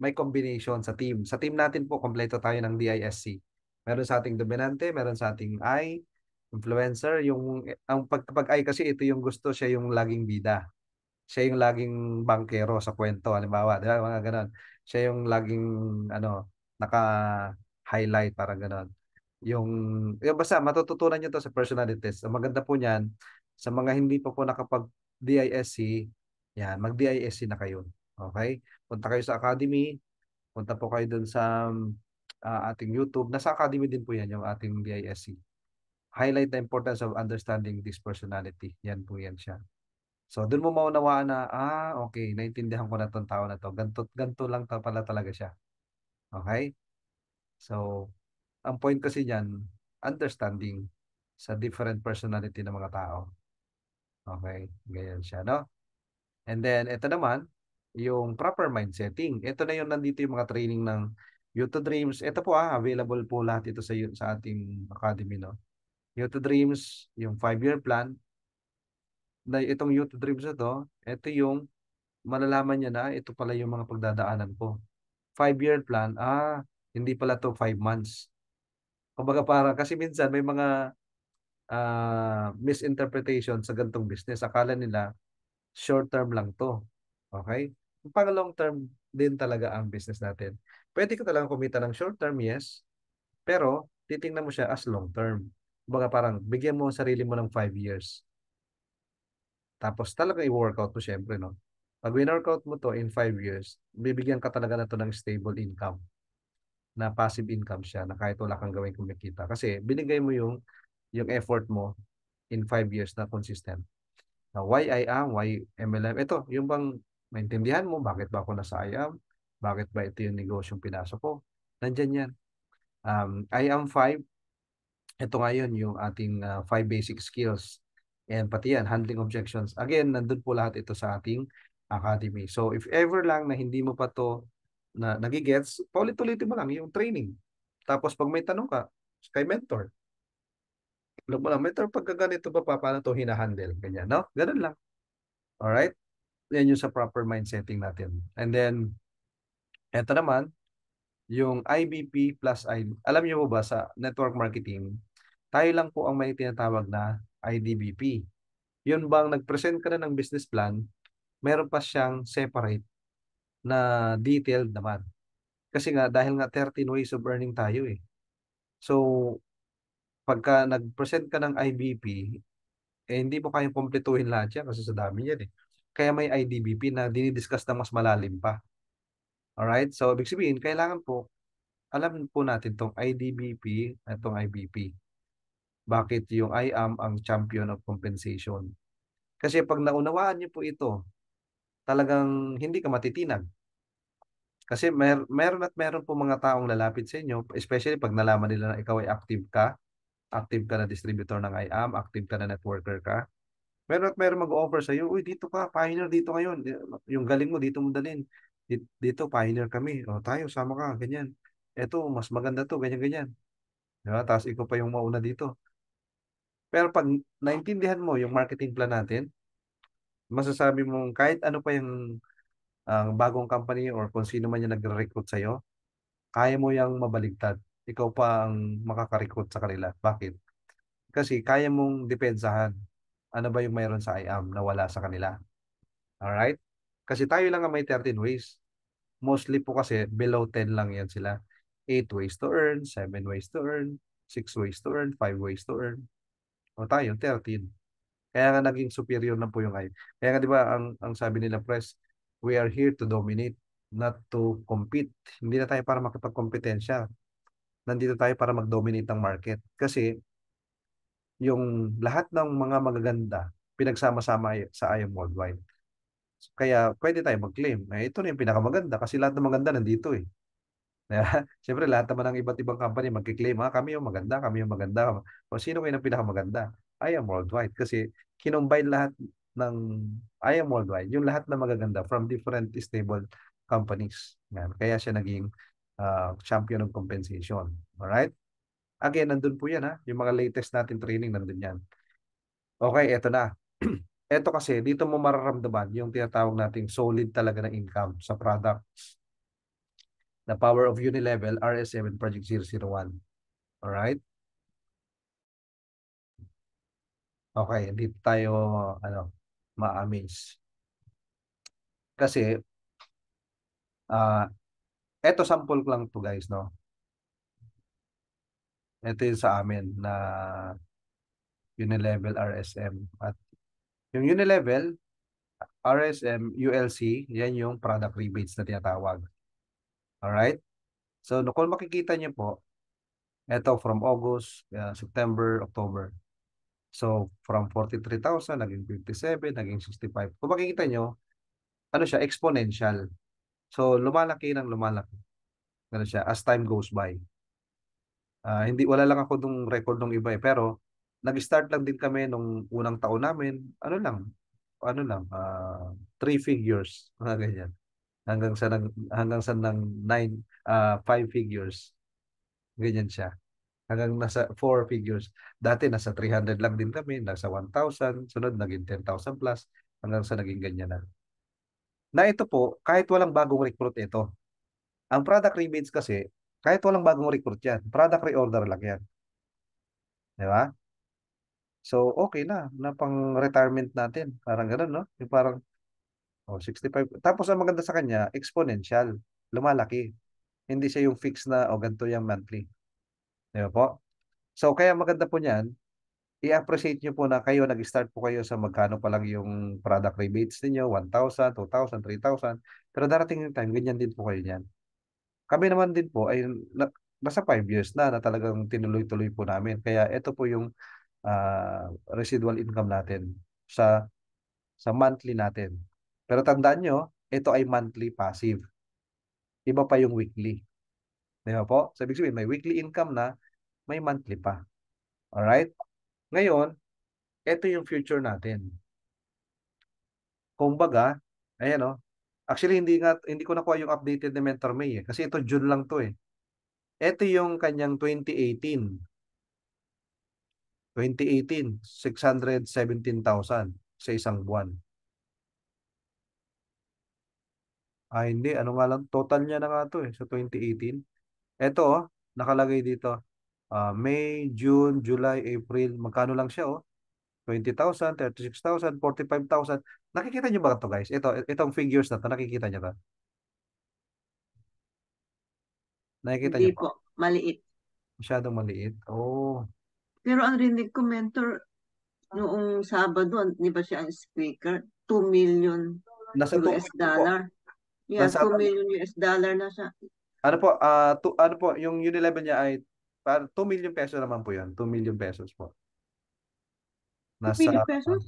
may combination sa team. Sa team natin po, kompleto tayo ng DISC. Meron sa ating dominante, meron sa ating I, influencer. Ang pag I kasi ito yung gusto, siya yung laging bida. Siya yung laging bankero sa kwento, halimbawa, di ba? Mga ganon. Siya yung laging, naka-highlight, parang ganon. Yung basta, matututunan nyo to sa personality test. Ang maganda po niyan, sa mga hindi pa po nakapag-DISC, yan, mag-DISC na kayo. Okay? Punta kayo sa academy, punta po kayo dun sa ating YouTube. Nasa academy din po yan, yung ating DISC. Highlight the importance of understanding this personality. Yan po yan siya. So, doon mo maunawaan na, okay, naintindihan ko na itong tao na to. Ganto lang pala talaga siya. Okay? So, ang point kasi niyan, understanding sa different personality ng mga tao. Okay? Ganyan siya, no? And then, ito naman, yung proper mind setting. Ito na yung nandito yung mga training ng Youth to Dreams. Ito po available po lahat ito sa ating academy, no? Youth to Dreams, yung 5-year plan, na itong Youth Dreams na to, ito yung malalaman niya na ito pala yung mga pagdadaanan ko. 5-year plan, hindi pala to 5 months. Kumbaga parang kasi minsan may mga misinterpretation sa gantong business. Akala nila short term lang to. Okay? Pang long term din talaga ang business natin. Pwede ka talagang kumita ng short term, yes. Pero titingnan mo siya as long term. Kumbaga parang bigyan mo ang sarili mo ng 5 years. Tapos talaga i-workout mo syempre, no? Pag win-workout mo to in 5 years, bibigyan ka talaga na to ng stable income. Na passive income siya, na kahit wala kang gawing kumikita. Kasi binigay mo yung effort mo in 5 years na consistent. Now, why IAM, why MLM? Ito, yung bang maintindihan mo, bakit ba ako nasa IAM? Bakit ba ito yung negosyong pinasok ko? Nandyan yan. IAM 5, ito ngayon yung ating 5 basic skills. And pati yan, handling objections. Again, nandun po lahat ito sa ating academy. So, if ever lang na hindi mo pa to na nagigets, paulit-ulitin mo lang yung training. Tapos, pag may tanong ka, kay mentor. Alam mo lang, mentor, pagka ganito ba, paano to hinahandle? Ganyan, no? Ganun lang. Alright? Yan yung sa proper mind setting natin. And then, eto naman, yung IBP plus ID. Alam niyo po ba sa network marketing, tayo lang po ang may tinatawag na IDBP. Yun bang nag-present ka na ng business plan, meron pa siyang separate na detailed naman. Kasi nga, dahil nga 13 ways of earning tayo eh. So, pagka nag-present ka ng IBP, hindi mo kayang kumpletuhin lahat yan kasi sa dami yan eh. Kaya may IDBP na dinidiscuss na mas malalim pa. Alright? So, ibig sabihin, kailangan po, alam po natin tong IDBP at tong IBP. Bakit yung IAM ang champion of compensation? Kasi pag naunawaan niyo po ito, talagang hindi ka matitinag. Kasi meron po mga taong lalapit sa inyo, especially pag nalaman nila na ikaw ay active ka na distributor ng IAM, active ka na networker ka. Meron mag-offer sa iyo, uy, dito ka, pioneer dito ngayon. Yung galing mo, dito mo dalhin. Dito, pioneer kami. O, tayo, sama ka, ganyan. Eto, mas maganda to, ganyan-ganyan. Diba? Tapos ikaw pa yung mauna dito. Pero pag naintindihan mo yung marketing plan natin, masasabi mong kahit ano pa yung ang bagong company or kung sino man yung nagre-recruit sa'yo, kaya mo yung mabaligtad. Ikaw pa ang makaka-recruit sa kanila. Bakit? Kasi kaya mong depensahan. Ano ba yung mayroon sa IAM na wala sa kanila? Alright? Kasi tayo lang ang may 13 ways. Mostly po kasi below 10 lang yan sila. 8 ways to earn, 7 ways to earn, 6 ways to earn, 5 ways to earn. O tayo, 13. Kaya nga naging superior na po yung IAM. Kaya nga di ba ang sabi nila press, we are here to dominate, not to compete. Hindi na tayo para makipagkompetensya. Nandito tayo para mag-dominate ng market. Kasi yung lahat ng mga magaganda, pinagsama-sama sa IAM Worldwide. Kaya pwede tayo mag-claim. Ito na yung pinakamaganda kasi lahat ng maganda nandito eh. Siyempre lahat naman ng iba't ibang company magki-claim, kami yung maganda, kami yung maganda. O sino kayo ng pinakamaganda? IAM Worldwide. Kasi kinombine lahat ng IAM Worldwide, yung lahat na magaganda from different stable companies. Yan. Kaya siya naging champion of compensation. Alright? Again, nandun po yan Yung mga latest natin training, nandun yan. Okay, eto na. Eto kasi, dito mo mararamdaman yung tinatawag nating solid talaga na income sa product. The power of Unilevel, RS7 Project 001. Alright? Okay, dito tayo, ma-amaze. Kasi, eto sample ko lang to guys, no? Ito yung sa amin na Unilevel RSM. At yung Unilevel, RSM, ULC, yan yung product rebates na tinatawag. Alright? So, kung makikita niyo po, ito from August, September, October. So, from 43,000, naging 57, naging 65. Kung makikita nyo, ano siya, exponential. So, lumalaki ng lumalaki. Ano siya, as time goes by. Hindi, wala lang ako nung record nung iba pero nag-start lang din kami nung unang taon namin, ano lang, 3 figures, mga ganyan. Hanggang sa ng 5 figures. Ganyan siya. Hanggang nasa 4 figures. Dati nasa 300 lang din kami, nasa 1,000, sunod naging 10,000 plus, hanggang sa naging ganyan na. Na ito po, kahit walang bagong recruit ito. Ang product rebates kasi, kahit walang bagong recruit yan, product reorder lang yan. Di ba? So, okay na pang retirement natin. Parang gano'n, no? Yung parang, 65. Tapos ang maganda sa kanya, exponential. Lumalaki. Hindi siya yung fixed na, ganito yung monthly. Di ba po? So, kaya maganda po niyan, i-appreciate nyo po na kayo, nag-start po kayo sa magkano pa lang yung product rebates ninyo, 1,000, 2,000, 3,000. Pero darating yung time, ganyan din po kayo niyan. Kami naman din po ay nasa 5 years na talagang tinuloy-tuloy po namin. Kaya ito po yung residual income natin sa monthly natin. Pero tandaan nyo, ito ay monthly passive. Iba pa yung weekly. Di ba po? Sabi sabihin, may weekly income na, may monthly pa. Alright? Ngayon, ito yung future natin. Kumbaga, ayan actually hindi ko nakuha yung updated ni Mentor May kasi ito June lang to eh. Ito yung kanyang 2018. 2018, 617,000 sa isang buwan. Hindi, ano nga lang, total niya na nga to sa 2018. Ito nakalagay dito, May, June, July, April, magkano lang siya 20,000, 36,000, 45,000. Nakikita niyo ba ito guys? Itong figures na to, nakikita niyo to? Nakikita Hindi niyo po? po, maliit. Masyadong maliit. Oh. Pero ang rinig ko, mentor, noong Sabado, di ba siya ang speaker? 2 million Nasa 2 US million po. dollar. Yeah, Nasa 2 million US dollar na siya. ano po, yung Unilevel niya ay 2 million pesos naman po 'yan. 2 million pesos po. 2 Nasa million pesos?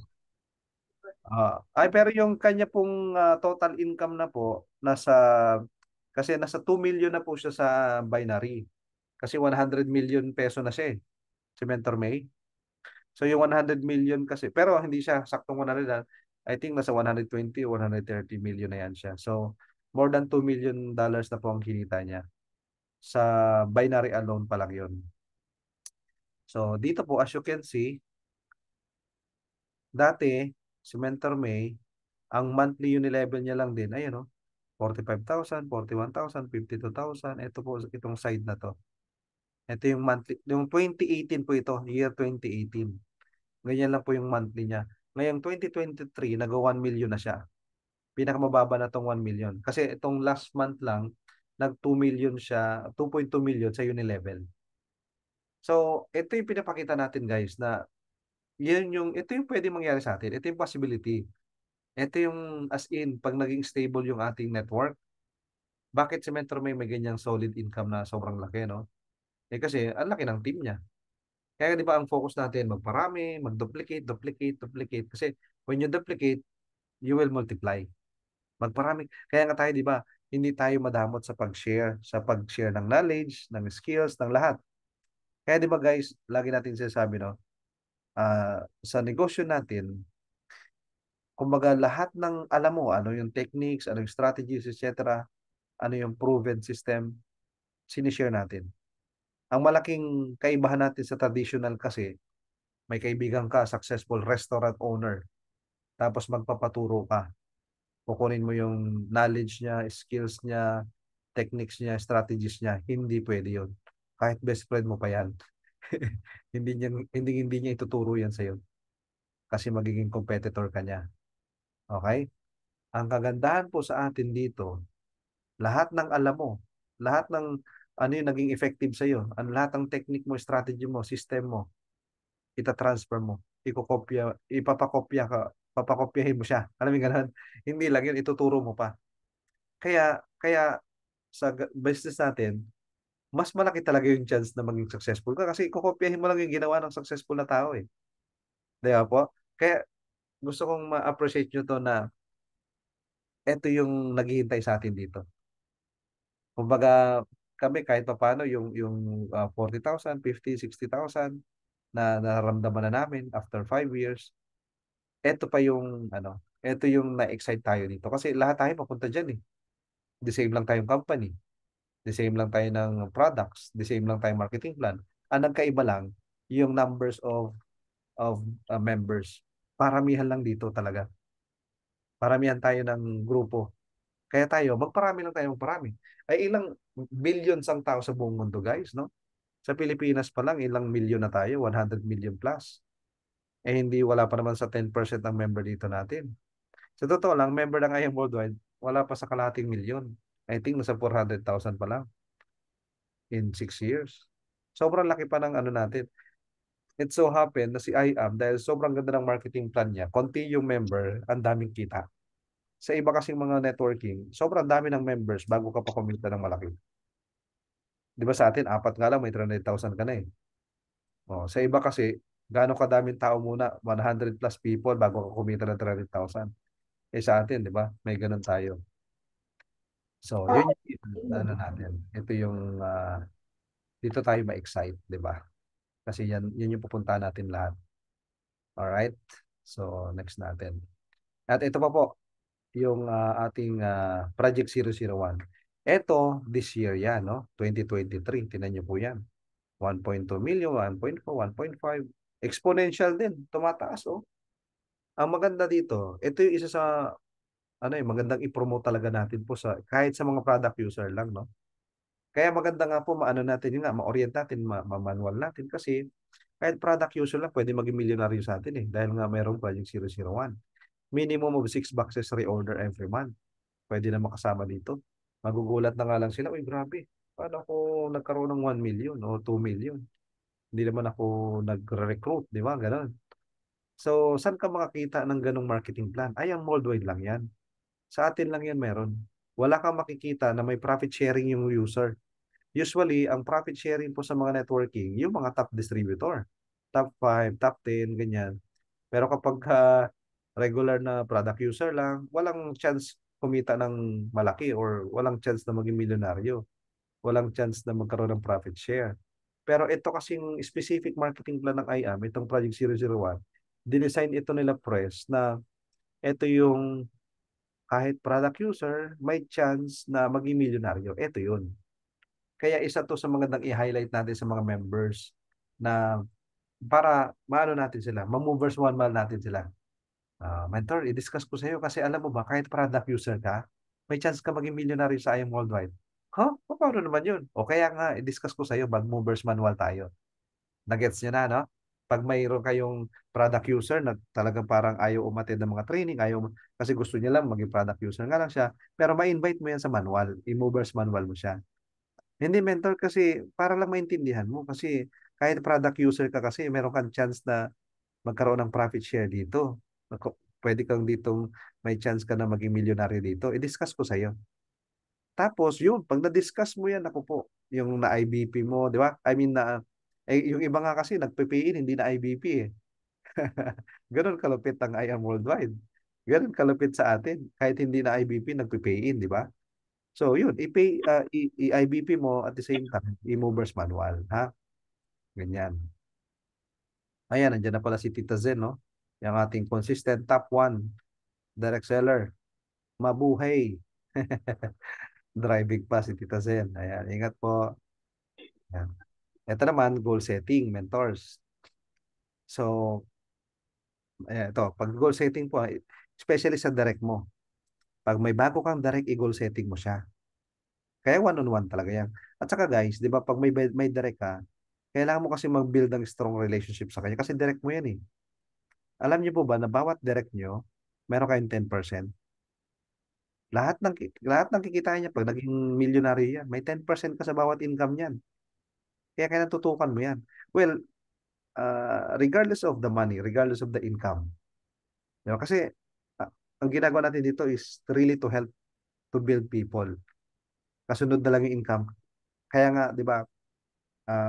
pero yung kanya pong total income na po kasi nasa 2 million na po siya sa binary. Kasi 100 million peso na siya si Mentor May. So yung 100 million kasi, pero hindi siya saktong 100 I think nasa 120 o 130 million na yan siya. So more than 2 million dollars na po ang kinita niya. Sa binary alone pa lang yun. So dito po as you can see, Dati, si Mentor May, ang monthly unilevel niya lang din, ayun, 45,000, 41,000, 52,000. Ito po, itong side na to. Ito yung monthly, yung 2018 po ito, year 2018. Ganyan lang po yung monthly niya. Ngayong 2023, nag 1 million na siya. Pinakamababa na tong 1 million. Kasi itong last month lang, nag 2 million siya, 2.2 million sa unilevel. So, ito yung pinapakita natin guys na ito yung pwede mangyari sa atin. Ito yung possibility. Ito yung as in, pag naging stable yung ating network, bakit si Metro may ganyang solid income na sobrang laki, no? Kasi ang laki ng team niya. Kaya di ba ang focus natin, magparami, mag-duplicate, duplicate, duplicate. Kasi when you duplicate, you will multiply. Magparami. Kaya nga tayo, di ba, hindi tayo madamot sa pag-share ng knowledge, ng skills, ng lahat. Kaya di ba guys, lagi natin sinasabi, no, sa negosyo natin, kumbaga lahat ng alam mo, ano yung techniques, ano yung strategies, etc., ano yung proven system, sinishare natin. Ang malaking kaibahan natin sa traditional kasi, may kaibigan ka, successful restaurant owner, tapos magpapaturo ka. Kukunin mo yung knowledge niya, skills niya, techniques niya, strategies niya. Hindi pwede yun. Kahit best friend mo pa yan. hindi niya ituturo yan sa'yo. Kasi magiging competitor ka niya. Okay? Ang kagandahan po sa atin dito, lahat ng alam mo, lahat ng ano yung naging effective sa'yo, lahat ng technique mo, strategy mo, system mo, ita-transfer mo, papakopyahin mo siya. Alam mo ganun? Hindi lang yun, ituturo mo pa. Kaya sa business natin, mas malaki talaga yung chance na maging successful ka kasi kokopyahin mo lang yung ginawa ng successful na tao eh. Di ba po? Kaya gusto kong ma-appreciate nyo to na ito yung naghihintay sa atin dito. Kumbaga, kami kahit pa paano yung 40,000, 50, 60,000 na nararamdaman na namin after 5 years, ito pa yung ito yung na-excite tayo dito kasi lahat tayo papunta diyan eh. The same lang tayong company. The same lang tayo ng products, the same lang tayong marketing plan. Ang nagkaiba lang yung numbers of members. Paramihan lang dito talaga. Paramihan tayo ng grupo. Kaya tayo, magparami. Ay ilang billions ang tao sa buong mundo, guys, no? Sa Pilipinas pa lang, ilang milyon na tayo, 100 million plus. Hindi wala pa naman sa 10% ng member dito natin. Sa totoo lang, member ng IAM Worldwide, wala pa sa kalahating milyon. I think nasa 400,000 pa lang in 6 years. Sobrang laki pa ng ano natin. It so happen na si IAM, dahil sobrang ganda ng marketing plan niya, konti yung member, ang daming kita. Sa iba kasing mga networking, sobrang dami ng members bago ka pa kumita ng malaki. Di ba sa atin, 4 nga lang, may 300,000 ka na eh. Sa iba kasi, gaano kadaming tao muna, 100 plus people bago ka kumita ng 300,000. Sa atin, di ba? May ganun tayo. So, yun yung ano natin. Ito yung dito tayo ma-excite, di ba? Kasi yun yung pupunta natin lahat. Alright? So, next natin. At ito pa po, yung ating Project 001. Ito, this year yan, no? 2023. Tinan nyo po yan. 1.2 million, 1.4, 1.5. Exponential din. Tumataas, oh. Ang maganda dito, ito yung isa sa magandang i-promote talaga natin po kahit sa mga product user lang, no? Kaya maganda nga po natin yun nga, ma-orient natin, ma-manual natin kasi kahit product user lang pwede maging milyonaryo sa atin eh dahil nga mayroong Project 001. Minimum of 6 boxes reorder every month. Pwede na makasama dito. Magugulat na nga lang sila, uy grabe, paano ako nagkaroon ng 1 million o 2 million? Hindi naman ako nag-recruit, di ba? Ganon. So, saan ka makakita ng ganong marketing plan? Ay, ang worldwide lang yan. Sa atin lang yan meron. Wala kang makikita na may profit sharing yung user. Usually, ang profit sharing po sa mga networking, yung mga top distributor. Top 5, top 10, ganyan. Pero kapag regular na product user lang, walang chance kumita ng malaki or walang chance na maging milyonaryo. Walang chance na magkaroon ng profit share. Pero ito kasing specific marketing plan ng IAM, itong Project 001, dinesign ito nila press na ito yung kahit product user, may chance na maging milyonaryo. Ito yun. Kaya isa to sa magandang i-highlight natin sa mga members na para maano natin sila, ma-movers one mile natin sila. Mentor, i-discuss ko sa iyo kasi alam mo ba, kahit product user ka, may chance ka maging milyonaryo sa IM Worldwide. Paano naman yun? O kaya nga, i-discuss ko sa iyo, bag movers manual tayo. Nagets nyo na, no? Pag mayroon kayong product user na talagang parang ayaw umattend ng mga training, kasi gusto niya lang maging product user nga lang siya, pero ma-invite mo yan sa manual, i-movers manual mo siya. Hindi mentor kasi para lang maintindihan mo kasi kahit product user ka kasi meron kang chance na magkaroon ng profit share dito. Pwede kang ditong may chance ka na maging milyonaryo dito. I-discuss ko sa iyo. Tapos yun, pag na-discuss mo yan, ako po, yung na-IBP mo, di ba? I mean yung iba nga kasi nagpe-pay in, hindi na IBP eh. Ganun kalupit ang IAM Worldwide. Ganun kalupit sa atin. Kahit hindi na IBP, nagpe-pay in, di ba? So yun, i-IBP mo at the same time, i-movers manual, ha? Ganyan. Ayan, nandiyan na pala si Tita Zen, no? Yung ating consistent top 1 direct seller. Mabuhay. Driving pa si Tita Zen. Ayan, ingat po. Ayan. Ito naman, goal setting, mentors. So, ayan, ito, pag goal setting po, especially sa direct mo. Pag may bago kang direct, i-goal setting mo siya. Kaya one-on-one talaga yan. At saka guys, di ba, pag may direct ka, kailangan mo kasi mag-build ng strong relationship sa kanya kasi direct mo yan eh. Alam niyo po ba na bawat direct nyo, meron kayong 10%. Lahat ng kikitain niya pag naging milyonaryo yan, may 10% ka sa bawat income niyan. Kaya kailangan tutukan mo yan. Well, regardless of the money, regardless of the income. Diba? Kasi uh, ang ginagawa natin dito is really to help to build people. Kasunod na lang yung income. Kaya nga, di ba,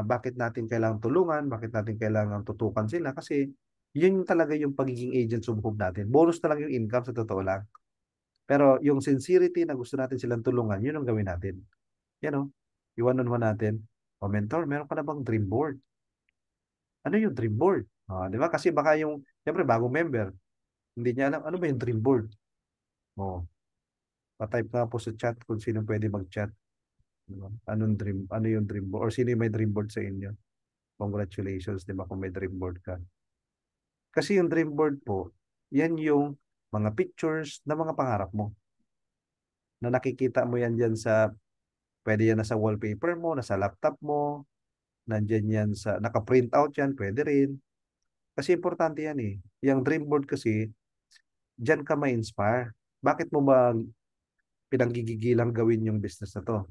bakit natin kailangan tulungan, bakit natin kailangan tutukan sila? Kasi yun talaga yung pagiging agent sumhub natin. Bonus na lang yung income sa totoo lang. Pero yung sincerity na gusto natin silang tulungan, yun ang gawin natin. Yan o, iwanan mo natin. O mentor, meron ka na bang dream board? Ano yung dream board? Di ba? Kasi baka siyempre bagong member, hindi niya alam, ano ba yung dream board? Pa-type nga po sa chat kung sino pwede mag-chat. Diba? Ano yung dream board? Or sino yung may dream board sa inyo? Congratulations, di ba, kung may dream board ka. Kasi yung dream board po, yan yung mga pictures na mga pangarap mo. Na nakikita mo yan dyan pwede yan nasa wallpaper mo, nasa laptop mo, nandyan yan naka-print out yan, pwede rin. Kasi importante yan eh. Yung dream board kasi, dyan ka ma-inspire. Bakit mo ba pinanggigigilang gawin yung business na to?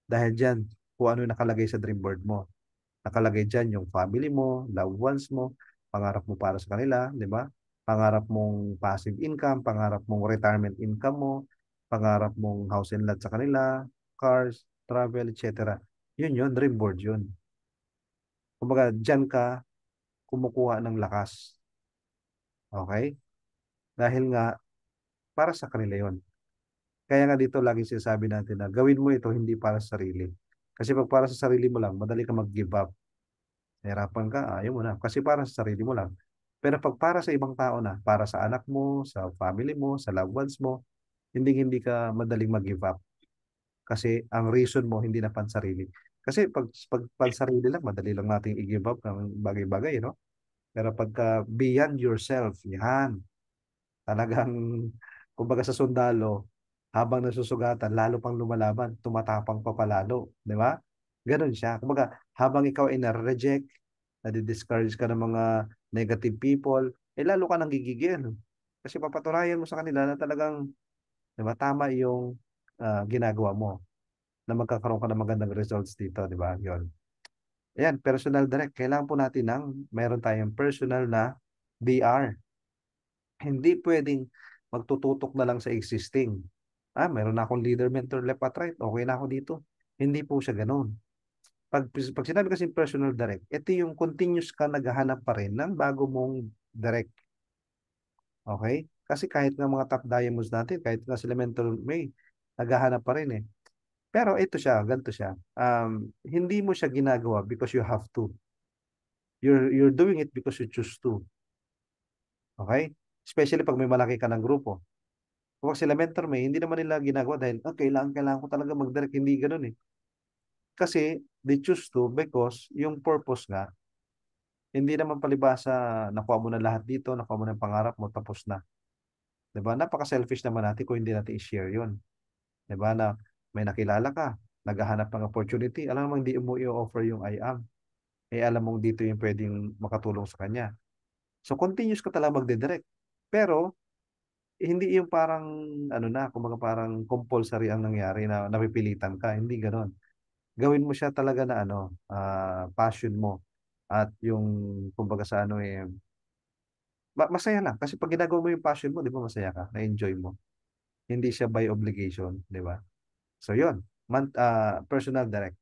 Dahil dyan, kung ano yung nakalagay sa dream board mo. Nakalagay dyan yung family mo, loved ones mo, pangarap mo para sa kanila, di ba? Pangarap mong passive income, pangarap mong retirement income mo, pangarap mong house and lot sa kanila, cars, travel, etc. Yun, dream board yun. Kumbaga, dyan ka kumukuha ng lakas. Okay? Dahil nga, para sa kanila yun. Kaya nga dito lagi sinasabi natin na gawin mo ito hindi para sa sarili. Kasi pag para sa sarili mo lang, madali ka mag-give up. Nahirapan ka, ayaw mo na. Kasi para sa sarili mo lang. Pero pag para sa ibang tao na, para sa anak mo, sa family mo, sa loved ones mo, hindi ka madaling mag-give up. Kasi ang reason mo, hindi na pansarili. Kasi pag pansarili lang, madali lang nating i-give up ng bagay-bagay, no? Pero pagka beyond yourself, yan, talagang, kumbaga sa sundalo, habang nasusugatan, lalo pang lumalaban, tumatapang pa palalo. Di ba? Ganon siya. Kumbaga, habang ikaw ay na-reject, na-discourage ka ng mga negative people, lalo ka nang gigigil. Kasi papatunayan mo sa kanila na talagang, di ba, tama yung ginagawa mo na magkakaroon ka ng magandang results dito, di ba? Yun. Ayan, personal direct. Kailangan po natin meron tayong personal na DR. Hindi pwedeng magtututok na lang sa existing. Meron na akong leader, mentor, left at right. Okay na ako dito. Hindi po siya ganoon. Pag sinabi kasi personal direct, ito yung continuous ka naghahanap pa rin ng bago mong direct. Okay? Kasi kahit nga mga top diamonds natin, kahit nga sila mentor may, naghahanap pa rin eh. Pero ito siya, ganito siya. Hindi mo siya ginagawa because you have to. You're doing it because you choose to. Okay? Especially pag may malaki ka ng grupo. Kung sila mentor may, hindi naman nila ginagawa dahil, kailangan ko talaga mag-direct. Hindi ganun eh. Kasi, they choose to because yung purpose nga, Hindi naman palibasa nakuha mo na lahat dito, nakuha mo na yung pangarap mo, tapos na. 'Di ba? Napaka-selfish naman natin kung hindi natin i-share 'yun. 'Di ba na may nakilala ka, naghahanap ng opportunity, alam mo hindi mo i-offer yung I am. Eh alam mong dito yung pwedeng makatulong sa kanya. So continuous ka talaga magde-direct. Pero hindi yung parang ano na, kumbaga parang compulsory ang nangyari na napipilitan ka, hindi gano'n. Gawin mo siya talaga na ano, passion mo at yung kumbaga sa ano eh masaya lang kasi pag ginagawa mo yung passion mo, 'di ba masaya ka, na-enjoy mo. Hindi siya by obligation, 'di ba? So 'yun, personal direct.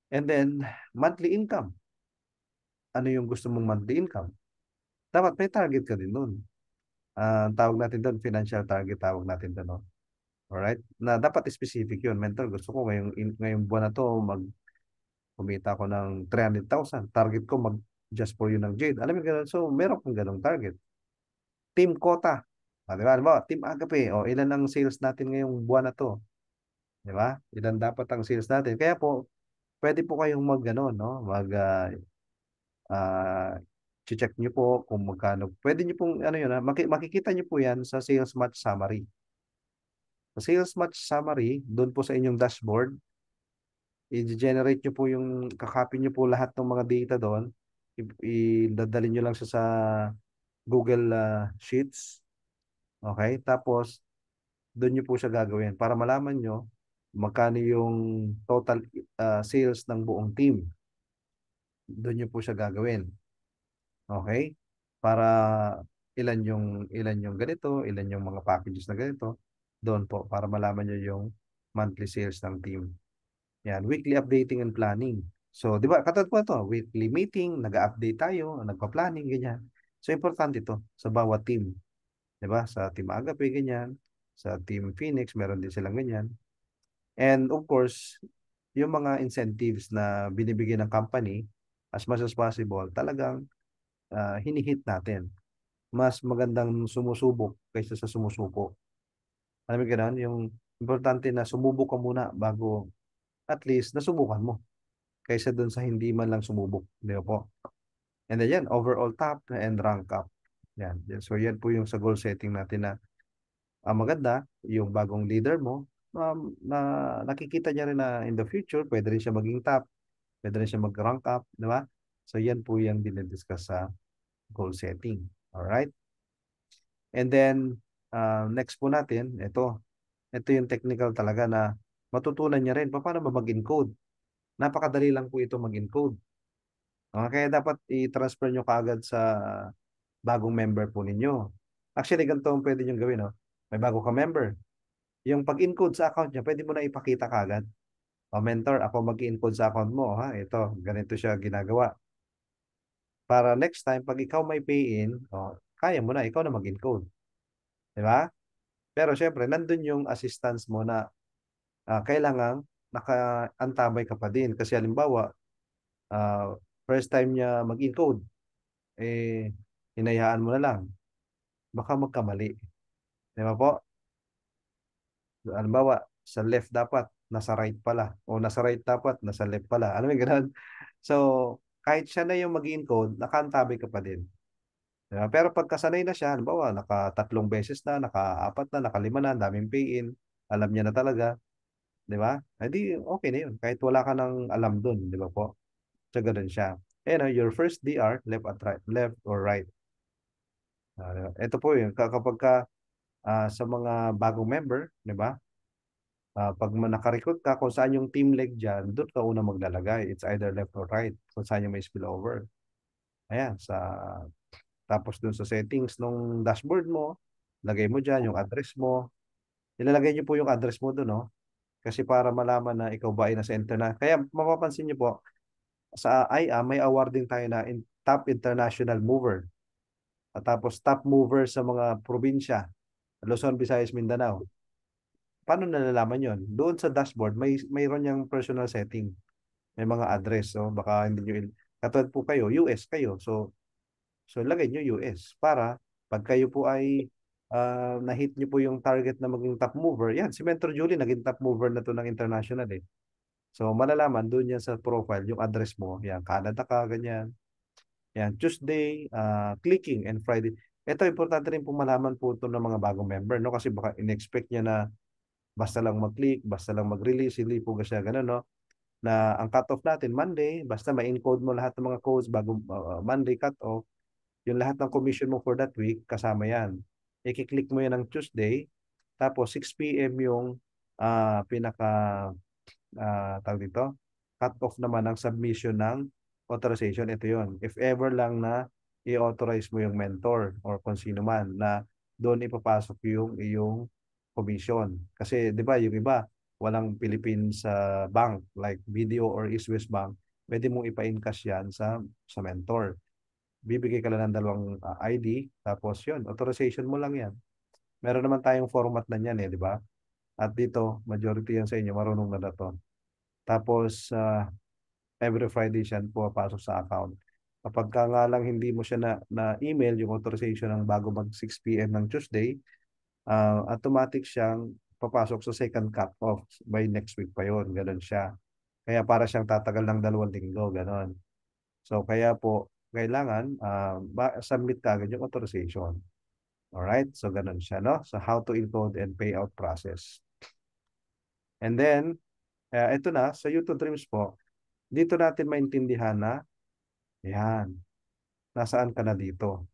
And then monthly income. Ano yung gusto mong monthly income? Dapat may target ka din do'n. Tawag natin do'n financial target tawag natin do'n, no? Alright? Na dapat specific 'yun. Mentor, gusto ko ngayong buwan na 'to kumita ako ng 300,000. Target ko just for you ng Jade. Alam mo gano'n? So meron kang gano'ng target. Team quota. 'Di ba? Halimbawa, Team Agape, ilan ang sales natin ngayong buwan na 'to, 'di ba? Ilan dapat ang sales natin. Kaya po, puwede po kayong mag-ano 'no, ah, check niyo po kung magkano. Puwede niyo pong ano 'yun, makikita niyo po 'yan sa sales match summary. Sa sales match summary, do'n po sa inyong dashboard, i-ge-generate niyo po yung ka-copy niyo po lahat ng mga data do'n, dadalhin niyo lang siya sa Google, Sheets, okey? Tapos do'n niyo po siya gagawin para malaman niyo magkano yung total, sales ng buong team. Do'n niyo po siya gagawin, okey? Para ilan yung ganito, ilan yung mga packages na ganito, do'n po para malaman niyo yung monthly sales ng team. Yan, weekly updating and planning. So, 'di ba katulad po ito, weekly meeting, nag-a-update tayo, nagpa-planning, ganyan. So, importante ito sa bawat team, 'di ba? Sa Team Agape, ganyan. Sa Team Phoenix, meron din silang ganyan. And of course, yung mga incentives na binibigay ng company, as much as possible, talagang hini-hit natin. Mas magandang sumusubok kaysa sa sumusuko. Alam mo gano'n? Yung importante na sumubok ka muna bago at least nasubukan mo. Kaysa dun sa hindi man lang sumubok, 'di ba po? And then yan, overall top and rank up. Yan. So yan po yung sa goal setting natin na maganda, yung bagong leader mo, na nakikita niya rin na in the future, pwede rin siya maging top, pwede rin siya mag-rank up, di ba? So yan po yung dinidiscuss sa goal setting. Alright? And then, next po natin, ito yung technical talaga na matutunan niya rin paano ba mag-encode. Napakadali lang po ito mag-encode. Kaya dapat i-transfer nyo kaagad sa bagong member po ninyo. Actually, ganito ang pwede nyo gawin. No? May bago ka member. Yung pag-encode sa account niya, pwede mo na ipakita kaagad. Mentor, ako mag-encode sa account mo. Ito, ganito siya ginagawa. Para next time, pag ikaw may pay-in, kaya mo na, ikaw na mag-encode. Di ba? Pero syempre, nandun yung assistance mo na kailangan naka-antabay ka pa din. Kasi halimbawa, first time niya mag-encode, hinayaan mo na lang. Baka magkamali. Di ba po? Halimbawa, sa left dapat, nasa right pala. O nasa right dapat, nasa left pala. Alam mo yung ganun? So, kahit siya na yung mag-encode, nakaantabay ka pa din. Diba? Pero pagkasanay na siya, halimbawa, naka-3 beses na, naka-4 na, naka-5 na, daming pay-in, alam niya na talaga. Di ba? Hindi, okay na yun. Kahit wala ka nang alam dun, di ba po? So, ganun siya. Your first DR, left at right, left or right. Ito po yun. Kapag sa mga bagong member, di ba? Pag naka-recruit ka, kung saan yung team leg dyan, doon ka una maglalagay. It's either left or right. Kung saan yung may spillover. Ayan. Tapos doon sa settings ng dashboard mo, lagay mo dyan yung address mo. Ilalagay nyo po yung address mo doon, no? Kasi para malaman na ikaw ba ay nasa internet. Kaya mapapansin nyo po, sa IA, may awarding tayo na top international mover. At tapos top mover sa mga probinsya. Luzon, Visayas, Mindanao. Paano nalalaman yon? Doon sa dashboard, mayroon yung personal setting. May mga address. So, baka hindi nyo, katulad po kayo, US kayo. So lagay nyo US para pag kayo po ay na-hit nyo po yung target na maging top mover. Yan, si Mentor Julie, naging top mover na to ng international So, malalaman doon yan sa profile, yung address mo. Yan, Canada ka, ganyan. Yan, Tuesday, clicking, and Friday. Ito, importante rin po malaman po ito ng mga bagong member, no? Kasi baka in-expect niya na basta lang mag-click, basta lang mag-release, hindi po kasi ganun, no? Na ang cut-off natin, Monday, basta ma-encode mo lahat ng mga codes bago Monday cut-off, yung lahat ng commission mo for that week, kasama yan. I-click mo yan ng Tuesday, tapos 6 p.m. yung pinaka tawag dito, cut-off naman ng submission ng authorization. Ito yon. If ever lang na i-authorize mo yung mentor or kung sino man na doon ipapasok yung iyong commission. Kasi 'di ba yung iba walang Philippines bank like BDO or East West Bank, pwede mong ipa-encash yan sa mentor. Bibigay ka lang ng dalawang ID, tapos yun, authorization mo lang yan. Meron naman tayong format na yan di ba? At dito, majority yan sa inyo, marunong na to. Tapos, every Friday siya pumapasok sa account. Kapag ka nga lang hindi mo siya na email yung authorization ng bago mag 6 p.m. ng Tuesday, automatic siyang papasok sa second cut-off by next week pa yon. Ganon siya. Kaya para siyang tatagal ng 2 linggo, ganon. So, kaya po, kailangan submit ka agad yung authorization. Alright? So, ganon siya, no? So, how to encode and payout process. And then, ito na, sa YouTube Dreams po, dito natin maintindihan na, yan, nasaan ka na dito?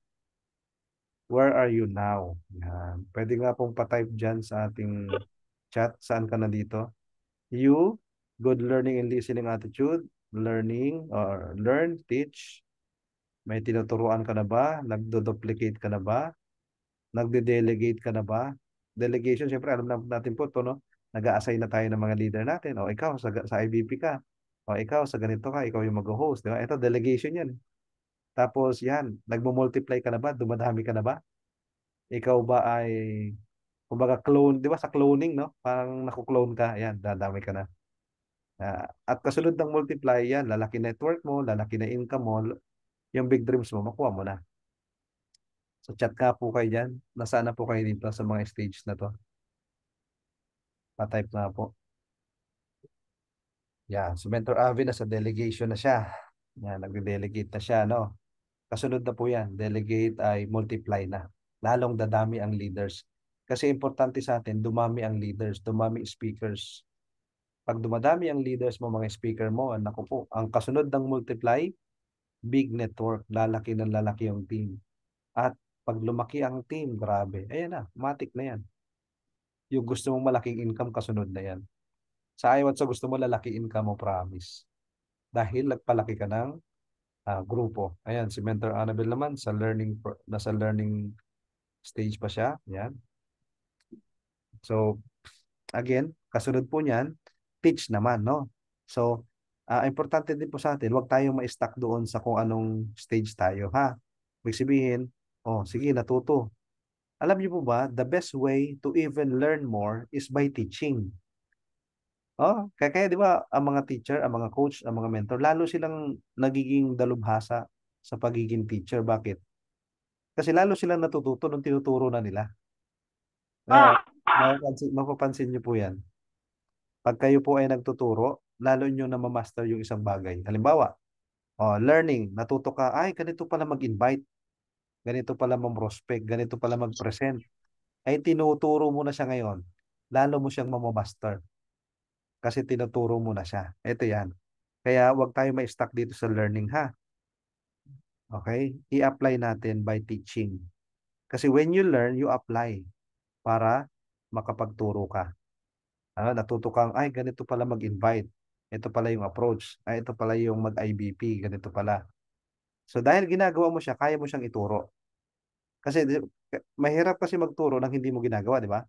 Where are you now? Yan. Pwede nga pong pa-type dyan sa ating chat, saan ka na dito? You, good learning and listening attitude, learning or learn, teach. May tinuturuan ka na ba? Nagdo-duplicate ka na ba? Nagde-delegate ka na ba? Delegation, syempre alam natin po ito, no? Nag-a-assign na tayo ng mga leader natin. O ikaw, sa IBP ka. O ikaw, sa ganito ka, ikaw yung mag-host. Di ba? Ito, delegation yan. Tapos yan, nagmo-multiply ka na ba? Dumadami ka na ba? Ikaw ba ay, kumbaga clone, di ba sa cloning, no? Parang naku-clone ka, yan, dadami ka na. At kasunod ng multiply, yan, lalaki network mo, lalaki na income mo, yung big dreams mo, makuha mo na. So chat ka po kayo dyan. Nasaan na po kayo dito sa mga stage na to? Pa-type na po. Yan, so Mentor Avi na sa delegation na siya. Yan, nagde-delegate na siya, no? Kasunod na po yan, delegate ay multiply na. Lalong dadami ang leaders. Kasi importante sa atin, dumami ang leaders, dumami speakers. Pag dumadami ang leaders mo, mga speaker mo, naku po, ang kasunod ng multiply, big network, lalaki ng lalaki yung team. At pag lumaki ang team, grabe, ayan na, matik na yan. Yung gusto mong malaking income, kasunod na yan. Sa ayaw at sa gusto mo, lalaki income mo, promise. Dahil nagpalaki ka ng grupo. Ayan, si Mentor Annabel naman, nasa learning stage pa siya. Ayan. So, again, kasunod po niyan, teach naman, no? So, importante din po sa atin, huwag tayong ma-stuck doon sa kung anong stage tayo, ha? Ibig sabihin, sige, natuto. Alam niyo po ba, the best way to even learn more is by teaching. Kaya di ba, ang mga teacher, ang mga coach, ang mga mentor, lalo silang nagiging dalubhasa sa pagiging teacher. Bakit? Kasi lalo silang natututo nung tinuturo na nila. Mapapansin niyo po yan. Pag kayo po ay nagtuturo, lalo nyo na ma-master yung isang bagay. Halimbawa, learning, natuto ka, ay, ganito pala mag-invite, ganito pala mag-prospect, ganito pala mag-present. Ay, tinuturo mo na siya ngayon. Lalo mo siyang mamamaster. Kasi tinuturo mo na siya. Ito yan. Kaya huwag tayo ma-stuck dito sa learning, ha? Okay? I-apply natin by teaching. Kasi when you learn, you apply para makapagturo ka. Natuto kang, ay, ganito pala mag-invite. Ito pala yung approach. Ay, ito pala yung mag-IBP. Ganito pala. So, dahil ginagawa mo siya, kaya mo siyang ituro. Kasi mahirap kasi magturo nang hindi mo ginagawa, di ba?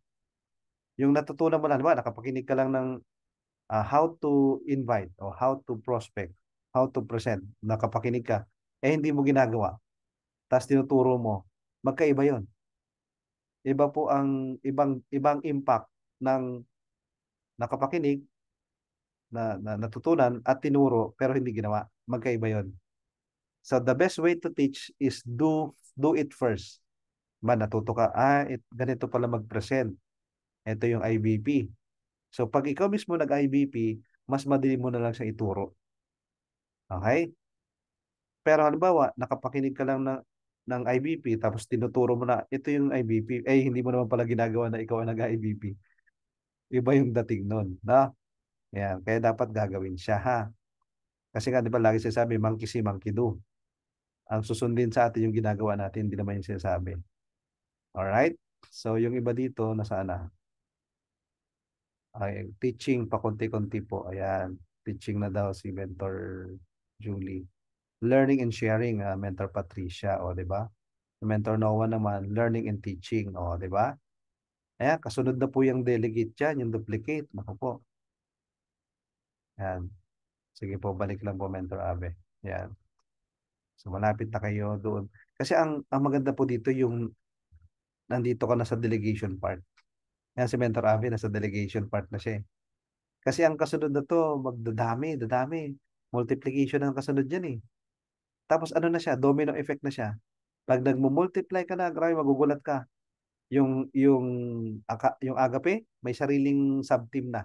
Yung natutunan mo lang, di ba? Nakapakinig ka lang ng how to invite or how to prospect, how to present. Nakapakinig ka. Hindi mo ginagawa. Tapos tinuturo mo. Magkaiba yon. Iba po ang ibang impact ng nakapakinig na natutunan at tinuro pero hindi ginawa. Magkaiba yon. So the best way to teach is do it first. Natuto ka, ganito pala mag-present. Ito yung IBP. So pag ikaw mismo nag-IBP, mas madali mo na lang siya ituro. Okay? Pero halimbawa, nakapakinig ka lang ng IBP, tapos tinuturo mo na, ito yung IBP. Eh, hindi mo naman pala ginagawa na ikaw ang nag-IBP. Iba yung dating nun. Na? Yan. Kaya dapat gagawin siya, ha? Kasi nga, di ba, lagi sinasabi, monkey see, monkey do. Ang susundin sa atin yung ginagawa natin, hindi naman yung sinasabi. Alright? So, yung iba dito, nasaan na? Ay, teaching, pakunti-kunti po. Ayan. Teaching na daw si Mentor Julie. Learning and sharing, Mentor Patricia, o, di ba? Mentor Noah naman, learning and teaching, o, di ba? Ayan, kasunod na po yung delegate dyan, yung duplicate. Naku po. Ayan. Sige po, balik lang po, Mentor Abe. Ayan. So, malapit na kayo doon. Kasi ang maganda po dito yung nandito ka na sa delegation part. Ayan, si Mentor Abe, nasa delegation part na siya eh. Kasi ang kasunod na to, dadami. Multiplication ang kasunod dyan eh. Tapos ano na siya, domino effect na siya. Pag nagmo-multiply ka na, grabe, magugulat ka. Yung agape, may sariling sub-team na.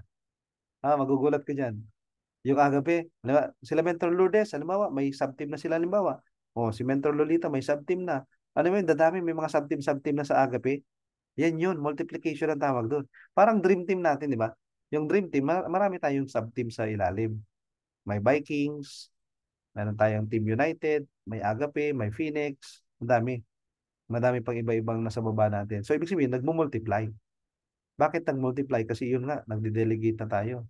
Magugulat ka dyan. Yung agape, sila Mentor Lourdes, halimbawa, may sub-team na sila, halimbawa. O, si Mentor Lolita, may sub-team na. Ano mo yun, dadami, may mga sub-team na sa agape. Yan yun, multiplication ang tawag doon. Parang dream team natin, di ba? Yung dream team, marami tayong sub-team sa ilalim. May Vikings, meron tayong Team United, may Agape, may Phoenix, madami pang iba-ibang nasa baba natin. So, ibig sabihin, nagmo-multiply. Bakit nag-multiply? Kasi yun nga, nagde-delegate na tayo.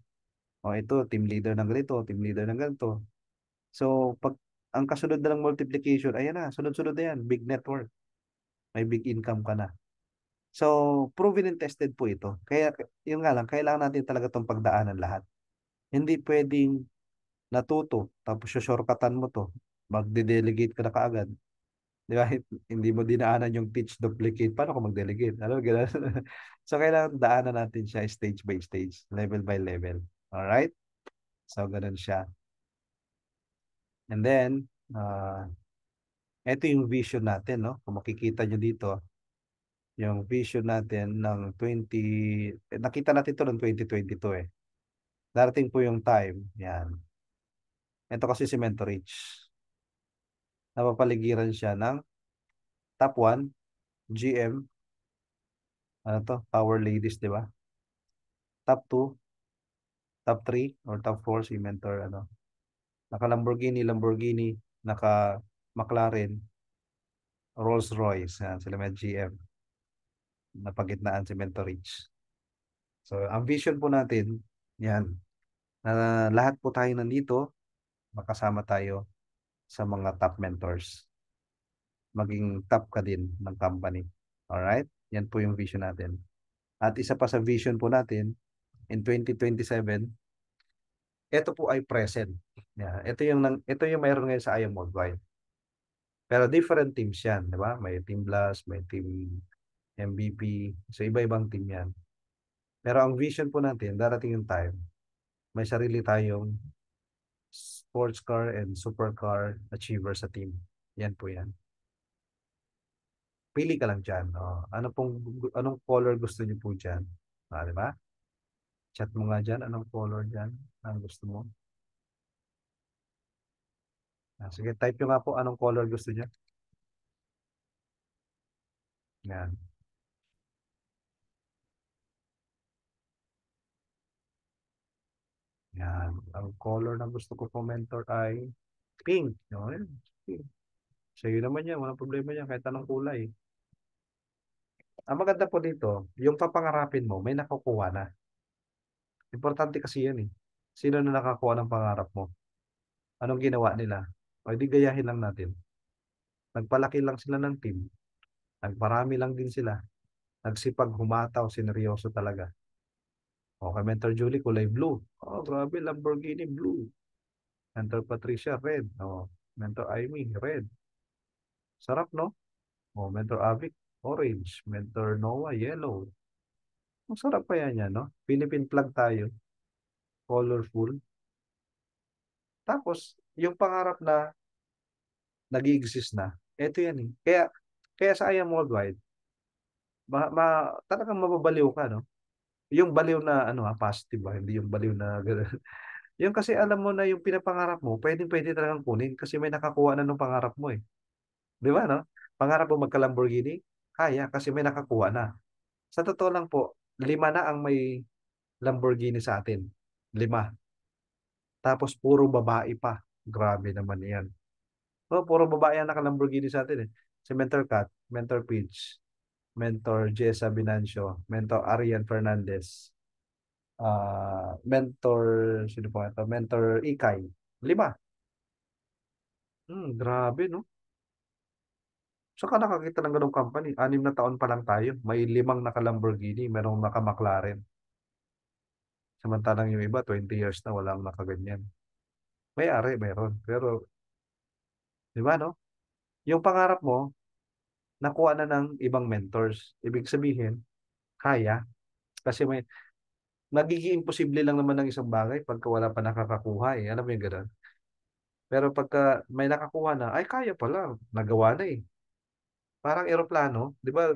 O ito, team leader ng ganito, team leader ng ganito. So, pag ang kasunod na ng multiplication, ayan na, sunod-sunod na yan, big network. May big income ka na. So, proven and tested po ito. Kaya, yun nga lang, kailangan natin talaga itong pagdaanan lahat. Hindi pwedeng natuto, tapos shortcutan mo to, magde-delegate ka na kaagad. Di ba? Hindi mo dinaanan yung teach, duplicate. Paano ka mag-delegate? Ano? Ganun. So, kailangan daanan natin siya stage by stage, level by level. Alright? So, ganun siya. And then, ito yung vision natin, no? Kung makikita nyo dito, yung vision natin ng nakita natin ito ng 2022 eh. Darating po yung time, yan. Ito kasi si Mentor Rich. Napapaligiran siya ng top 1, GM, ano to, Power Ladies, di ba? Top 2, top 3, or top 4 si Mentor, naka Lamborghini, naka McLaren, Rolls Royce, yan, sila may GM. Napagitnaan si Mentor Rich. So, ang vision po natin, yan, na lahat po tayo nandito, makasama tayo sa mga top mentors. Maging top ka din ng company. Alright? Yan po yung vision natin. At isa pa sa vision po natin, in 2027, ito po ay present. Yeah, ito yung mayroon ngayon sa IAM Worldwide. Pero different teams yan, di ba? May Team Blast, may Team MVP. So, iba-ibang team yan. Pero ang vision po natin, darating yung time, may sarili tayong sports car and supercar achiever sa team. Yan po yan. Pili ka lang dyan. Anong color gusto niyo po dyan? Di ba? Chat mo nga dyan. Anong color dyan? Anong gusto mo? Sige, type nyo nga po anong color gusto niyo. Yan. Yan. Ang color na gusto ko po mentor ay pink. Yan. Pink. Sa'yo naman yan. Walang problema yan. Kahit anong kulay. Ang maganda po dito, yung papangarapin mo, may nakukuha na. Importante kasi yan eh. Sino na nakakuha ng pangarap mo? Anong ginawa nila? O di gayahin lang natin. Nagpalaki lang sila ng team. Nagparami lang din sila. Nagsipag humataw, sineryoso talaga. Okay, Mentor Julie, kulay blue. Oh, grabe, Lamborghini blue. Mentor Patricia, red. Oh, Mentor Amy, red. Sarap, no? Oh, Mentor Avic, orange. Mentor Noah, yellow. Ang sarap pa yan, no? Philippine flag tayo. Colorful. Tapos, yung pangarap na nag-i-exist na, eto yan eh. Kaya sa IAM Worldwide, talagang mababaliw ka, no? Yung baliw na, positive ba? Hindi yung baliw na, Yung kasi alam mo na yung pinapangarap mo, pwede talagang kunin kasi may nakakuha na nung pangarap mo eh. Di ba, no? Pangarap mo magka-Lamborghini? Kaya kasi may nakakuha na. Sa totoo lang po, 5 na ang may Lamborghini sa atin. 5. Tapos puro babae pa. Grabe naman yan. Oh, puro babae ang naka-Lamborghini sa atin eh. Si Mentor Kat, Mentor Peach, Mentor Jessa Binancio, Mentor Arian Fernandez, Mentor, sino po ito? Mentor Ikay. 5. Grabe, no? Saka nakakita ng ganong company. 6 na taon pa lang tayo. May 5 naka-Lamborghini, merong naka-McLaren. Samantalang yung iba, 20 years na walang nakaganyan. May-ari, meron. Pero, di ba, no? Yung pangarap mo, nakuha na ng ibang mentors. Ibig sabihin, kaya. Kasi magiging imposible lang naman ng isang bagay pagka wala pa nakakakuha eh. Alam mo yung gano'n? Pero pagka may nakakuha na, ay kaya pala, nagawa na eh. Parang eroplano, di ba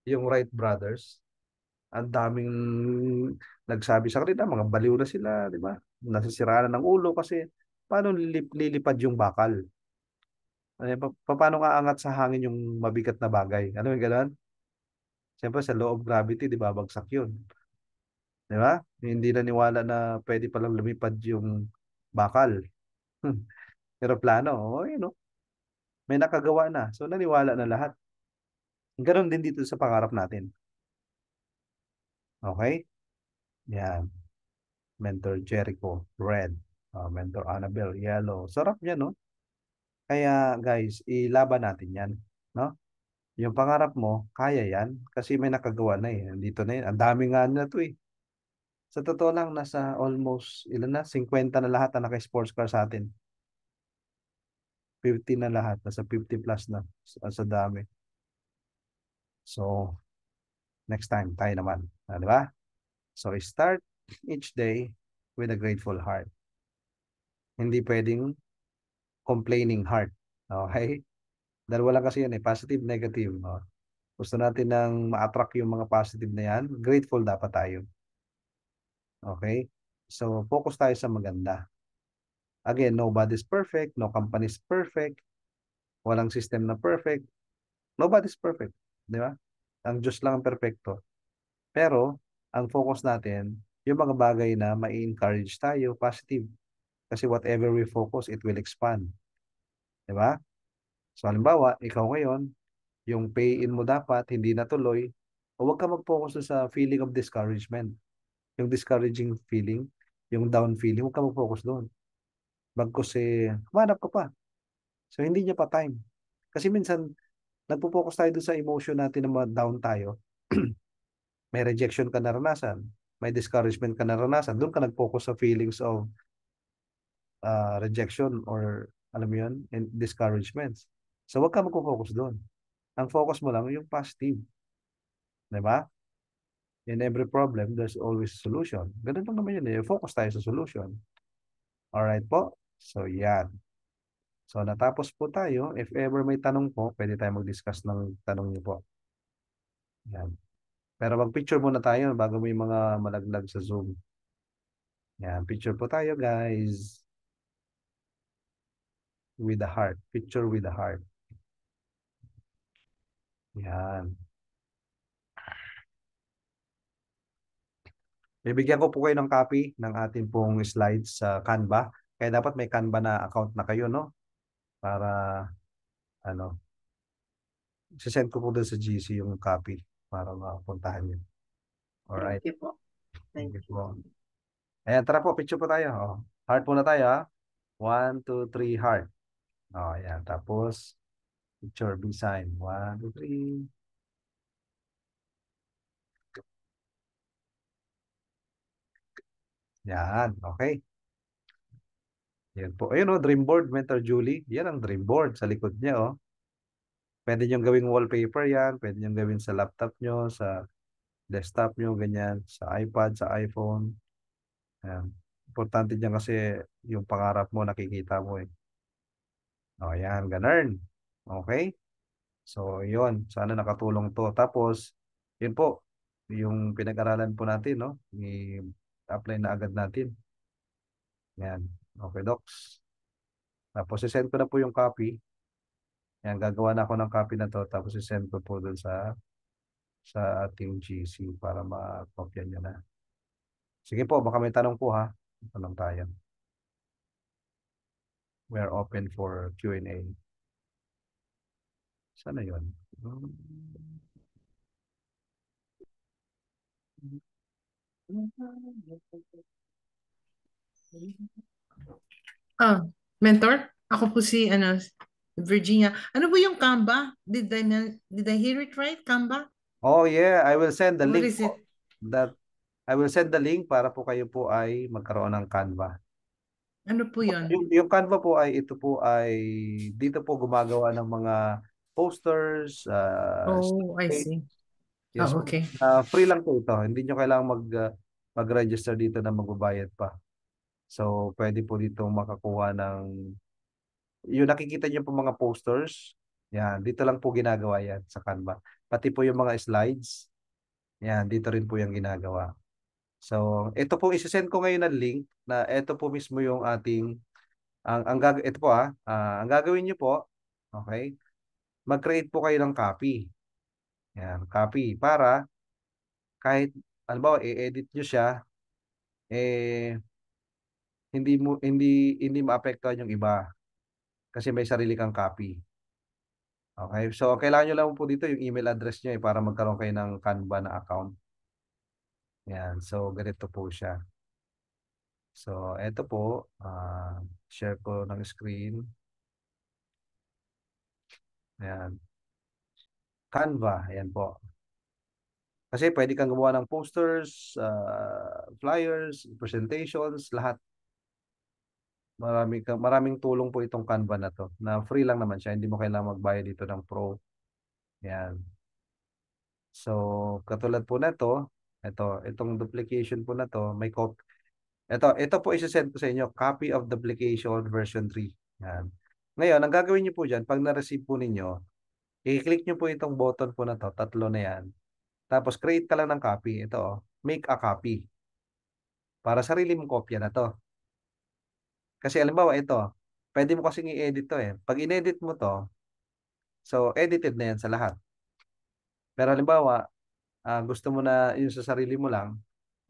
yung Wright brothers, ang daming nagsabi sa kanila, mga baliw na sila, di ba? Nasisiraan na ng ulo kasi paano lilipad yung bakal? Paano nga angat sa hangin yung mabigat na bagay? Ano yung gano'n? Siyempre sa law of gravity, di ba, bagsak yun. Di ba? Hindi naniwala na pwede palang lumipad yung bakal. Eroplano, oh, yun, no? May nakagawa na. So, naniwala na lahat. Ganon din dito sa pangarap natin. Okay? Yan. Mentor Jericho, red. Mentor Annabelle, yellow. Sarap niya, no? Kaya, guys, ilaban natin yan. No? Yung pangarap mo, kaya yan. Kasi may nakagawa na eh. Dito na yun. Ang dami nga na to eh. Sa totoo lang, nasa almost, ilan na? 50 na lahat na naka-sports car sa atin. 50 na lahat. Nasa 50 plus na. Sa dami. So, next time, tayo naman. Di ba? So, start each day with a grateful heart. Hindi pwedeng complaining heart. Okay? Dalawa lang kasi yan eh. Positive, negative. No? Gusto natin nang ma-attract yung mga positive na yan. Grateful dapat tayo. Okay? So, focus tayo sa maganda. Again, nobody's perfect. No company's perfect. Walang system na perfect. Nobody's perfect. Di ba? Ang Diyos lang ang perfecto. Pero, ang focus natin, yung mga bagay na ma-encourage tayo, positive. Kasi whatever we focus, it will expand. Di ba? So, halimbawa, ikaw ngayon, yung pay-in mo dapat, hindi natuloy, o huwag ka mag-focus sa feeling of discouragement. Yung discouraging feeling, yung down feeling, huwag ka mag-focus doon. Bagkus humanap ka pa. So, hindi niya pa time. Kasi minsan, nagpo-focus tayo doon sa emotion natin na down tayo. May rejection ka naranasan, may discouragement ka naranasan, doon ka nag-focus sa feelings of rejection or alam mo yun, and discouragements. So, wag ka mag-focus doon. Ang focus mo lang yung positive. Diba? In every problem, there's always a solution. Ganun lang naman yun eh. Focus tayo sa solution. Alright po? So, yan. So, natapos po tayo. If ever may tanong po, pwede tayo mag-discuss ng tanong niyo po. Yan. Pero mag-picture muna tayo bago may mga malaglag sa Zoom. Yan. Picture po tayo, guys. With the heart. Picture with the heart. Yan. Bibigyan ko po kayo ng copy ng ating pong slides sa Canva. Kaya dapat may Canva na account na kayo, no? Para, ano, sisend ko po doon sa GC yung copy para mapuntahan nyo. Alright. Thank you po. Thank you po. Ayan, tara po, picture po tayo. Oh. Heart muna tayo, ha? 1, 2, 3, heart. Oh, ayan. Tapos, picture, B sign. 1, 2, 3. Yan, okay. Yan po. Ayun, oh, dream board, Mentor Julie. Yan ang dream board sa likod niya, oh. Pwede nyo gawing wallpaper yan. Pwede nyo gawin sa laptop nyo, sa desktop nyo, ganyan. Sa iPad, sa iPhone. Yan. Importante dyan kasi yung pangarap mo, nakikita mo eh. O, yan, ganun. Okay? So, yun. Sana nakatulong to. Tapos, yun po. Yung pinag-aralan po natin, no? I-apply na agad natin. Yan. Okay, docs. Tapos, isend ko na po yung copy. Yan, gagawa na ako ng copy na to. Tapos, isend ko po dun sa ating GC para ma-copy nyo na. Sige po, baka may tanong po ha. Tanong tayo. We are open for Q&A. Sana yun? Mentor, ako po si Virginia. Ano po yung Canva? Did I hear it right? Canva? Oh yeah, I will send the What link is it? po. I will send the link para po kayo po ay magkaroon ng Canva. Ano po yun? Yung Canva po ay dito po gumagawa ng mga posters, Oh, I template. see. Yes, Oh, okay. free lang po ito. Hindi nyo kailangan mag-register dito na magbabayad pa. So, pwede po dito makakuha ng yung nakikita nyo po mga posters. Yan, dito lang po ginagawa yan sa Canva. Pati po yung mga slides. Yan, dito rin po yung ginagawa. So, ito po isesend ko ngayon ng link na ito po mismo yung ating ito po ang gagawin niyo po, okay? Mag-create po kayo ng copy. Yan, copy para kahit halimbawa i-edit niyo siya hindi maapektuhan yung iba kasi may sarili kang copy. Okay? So, kailangan nyo lang po dito yung email address nyo para magkaroon kayo ng Canva na account. Yan. So, ganito po siya. So, ito po. Share ko ng screen. Yan. Canva. Ayan po. Kasi pwede kang gumawa ng posters, flyers, presentations, lahat. Maraming tulong po itong Canva na to. Na free lang naman siya. Hindi mo kailangan magbayad dito ng pro. Yan. So, katulad po na to, itong duplication po na to, may copy. Ito po isesend ko sa inyo, copy of duplication version 3. Yan. Ngayon, ang gagawin niyo po dyan, pag na-receive po ninyo, i-click niyo po itong button po na to, tatlo na yan. Tapos, create ka lang ng copy. Ito, make a copy. Para sarili mong kopya na to. Kasi, alimbawa, ito, pwede mo kasing i-edit to eh. Pag in-edit mo to, so, edited na yan sa lahat. Pero, halimbawa, gusto mo na yung sa sarili mo lang,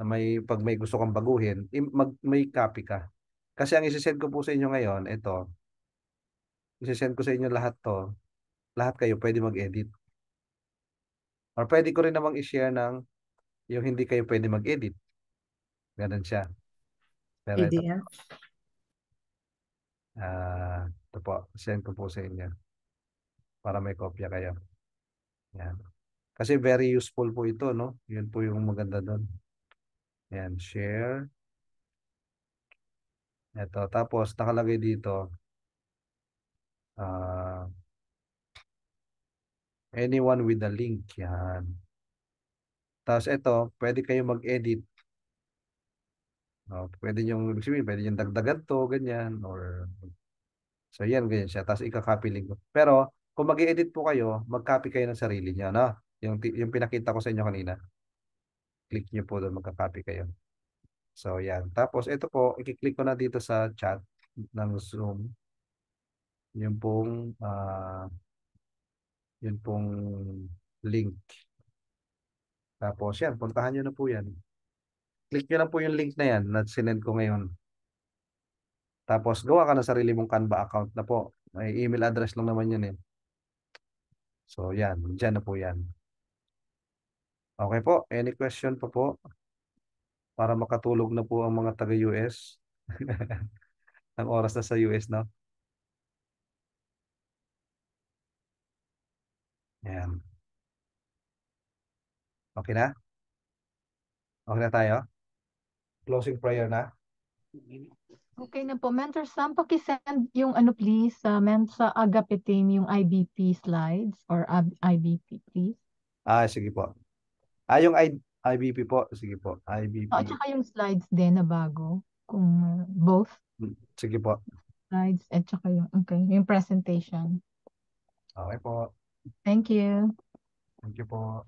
na pag may gusto kang baguhin, may copy ka. Kasi ang isi-send ko po sa inyo ngayon, isi-send ko sa inyo lahat to. Lahat kayo pwede mag-edit. Or pwede ko rin namang i-share ng yung hindi kayo pwede mag-edit. Ganun siya. Pero Idea. ito po, send ko po sa inyo para may kopya kayo. Yan. Kasi very useful po ito, no? Yun po yung maganda doon. Yan, share. Ito, tapos nakalagay dito, anyone with the link. Yan. Tapos ito, pwede kayo mag-edit. Pwede yung dagdagan to, ganyan. So, yan, ganyan siya. Tapos, ika-copy link ko. Pero, kung mag-edit po kayo, mag-copy kayo ng sarili nyo, no? Yung pinakita ko sa inyo kanina. Click nyo po doon, magka-copy kayo. So, yan. Tapos, ito po, i-click ko na dito sa chat ng Zoom. Yung pong link. Tapos, yan. Puntahan nyo na po yan. Click nyo lang po yung link na yan na sinend ko ngayon. Tapos, gawa ka ng sarili mong Canva account na po. May email address lang naman yan eh. So, yan. Diyan na po yan. Okay po. Any question pa po? Para makatulog na po ang mga taga-US. Ang oras na sa US, no? Yan. Okay na? Okay na tayo? Closing prayer na? Okay na po. Mentor Sam, pakisend yung please, sa Agape team, yung IBP slides or IBP, please. Sige po. Yung IBP po. Sige po. IBP. At saka yung slides din na bago. Kung both Sige po. slides at saka yung presentation. Okay po. Thank you. Thank you po.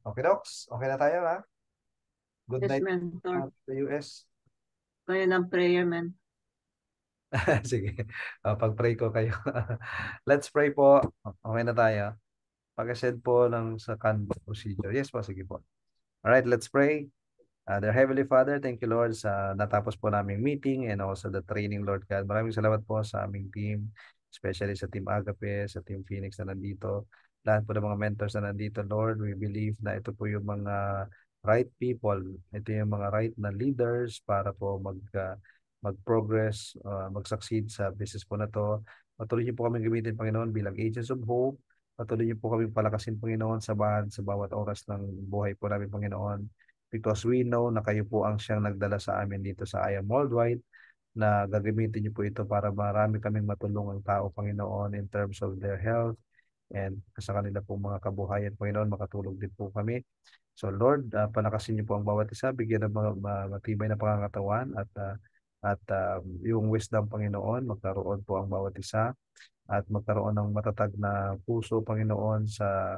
Okay, Docs. Okay na tayo, ha? Good Yes, night mentor. sa US. kayo ng prayer, man. Sige. Pag-pray ko kayo. Let's pray po. Okay na tayo. Pag-send po sa Canva procedure. Yes po, sige po. Alright, let's pray. Dear Heavenly Father, thank you Lord sa natapos po naming meeting and also the training, Lord God. Maraming salamat po sa aming team, especially sa Team Agape, sa Team Phoenix na nandito. Lahat po ng mga mentors na nandito, Lord, we believe na ito po yung mga right people. Ito yung mga right na leaders para po mag-progress, mag-succeed sa business po na to. Patuloy niyo po kami gamitin, Panginoon, bilang agents of hope. Patuloy niyo po kami palakasin, Panginoon, sa bawat oras ng buhay po namin, Panginoon. Because we know na kayo po ang siyang nagdala sa amin dito sa I Am Worldwide, na gagamitin niyo po ito para marami kaming matulungang tao, Panginoon, in terms of their health and sa kanila pong mga kabuhayan, Panginoon, makatulong din po kami. So Lord, palakasin niyo po ang bawat isa, bigyan ng mga matibay na pangangatawan at yung wisdom, Panginoon, magkaroon po ang bawat isa at magkaroon ng matatag na puso, Panginoon, sa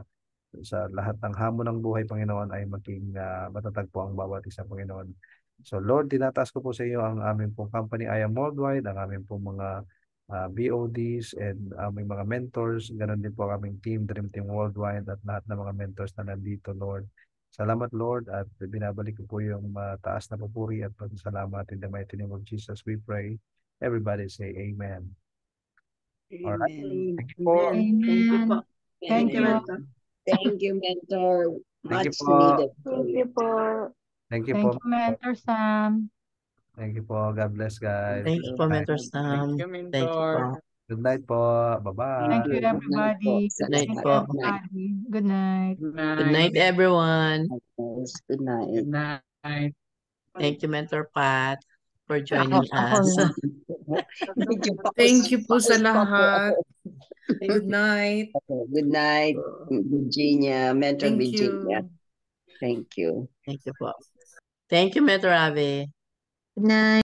lahat ng hamon ng buhay, Panginoon, ay maging matatag po ang bawat isa, Panginoon. So Lord, tinataas ko po sa iyo ang aming pong company, I Am Worldwide, ang aming pong mga BODs and aming mga mentors, ganun din po ang aming team, Dream Team Worldwide, at lahat ng mga mentors na nandito, Lord. Salamat, Lord, at binabalik ko po yung mataas na papuri at pagsalamat. In the mighty name of Jesus, we pray. Everybody say Amen. Alright. Thank you po. Amen. Thank you po. Thank Thank you, you. Mentor. Thank you, Mentor. Thank you Much po. needed. Thank you po. Thank you Thank po. you, Mentor Sam. Thank you po. God bless, guys. Thank you po, Mentor Sam. Thank you po. Good night po. Bye-bye. Thank you, everybody. Good night Thank you, po. everybody. Good night. Good night, everyone. Good night. Thank you, Mentor Pat, for joining us. Thank you po sa lahat. Good night. Good night, Virginia, Mentor Thank Virginia. you. Thank you. Thank you po. Thank you, Mentor Ave. Good night.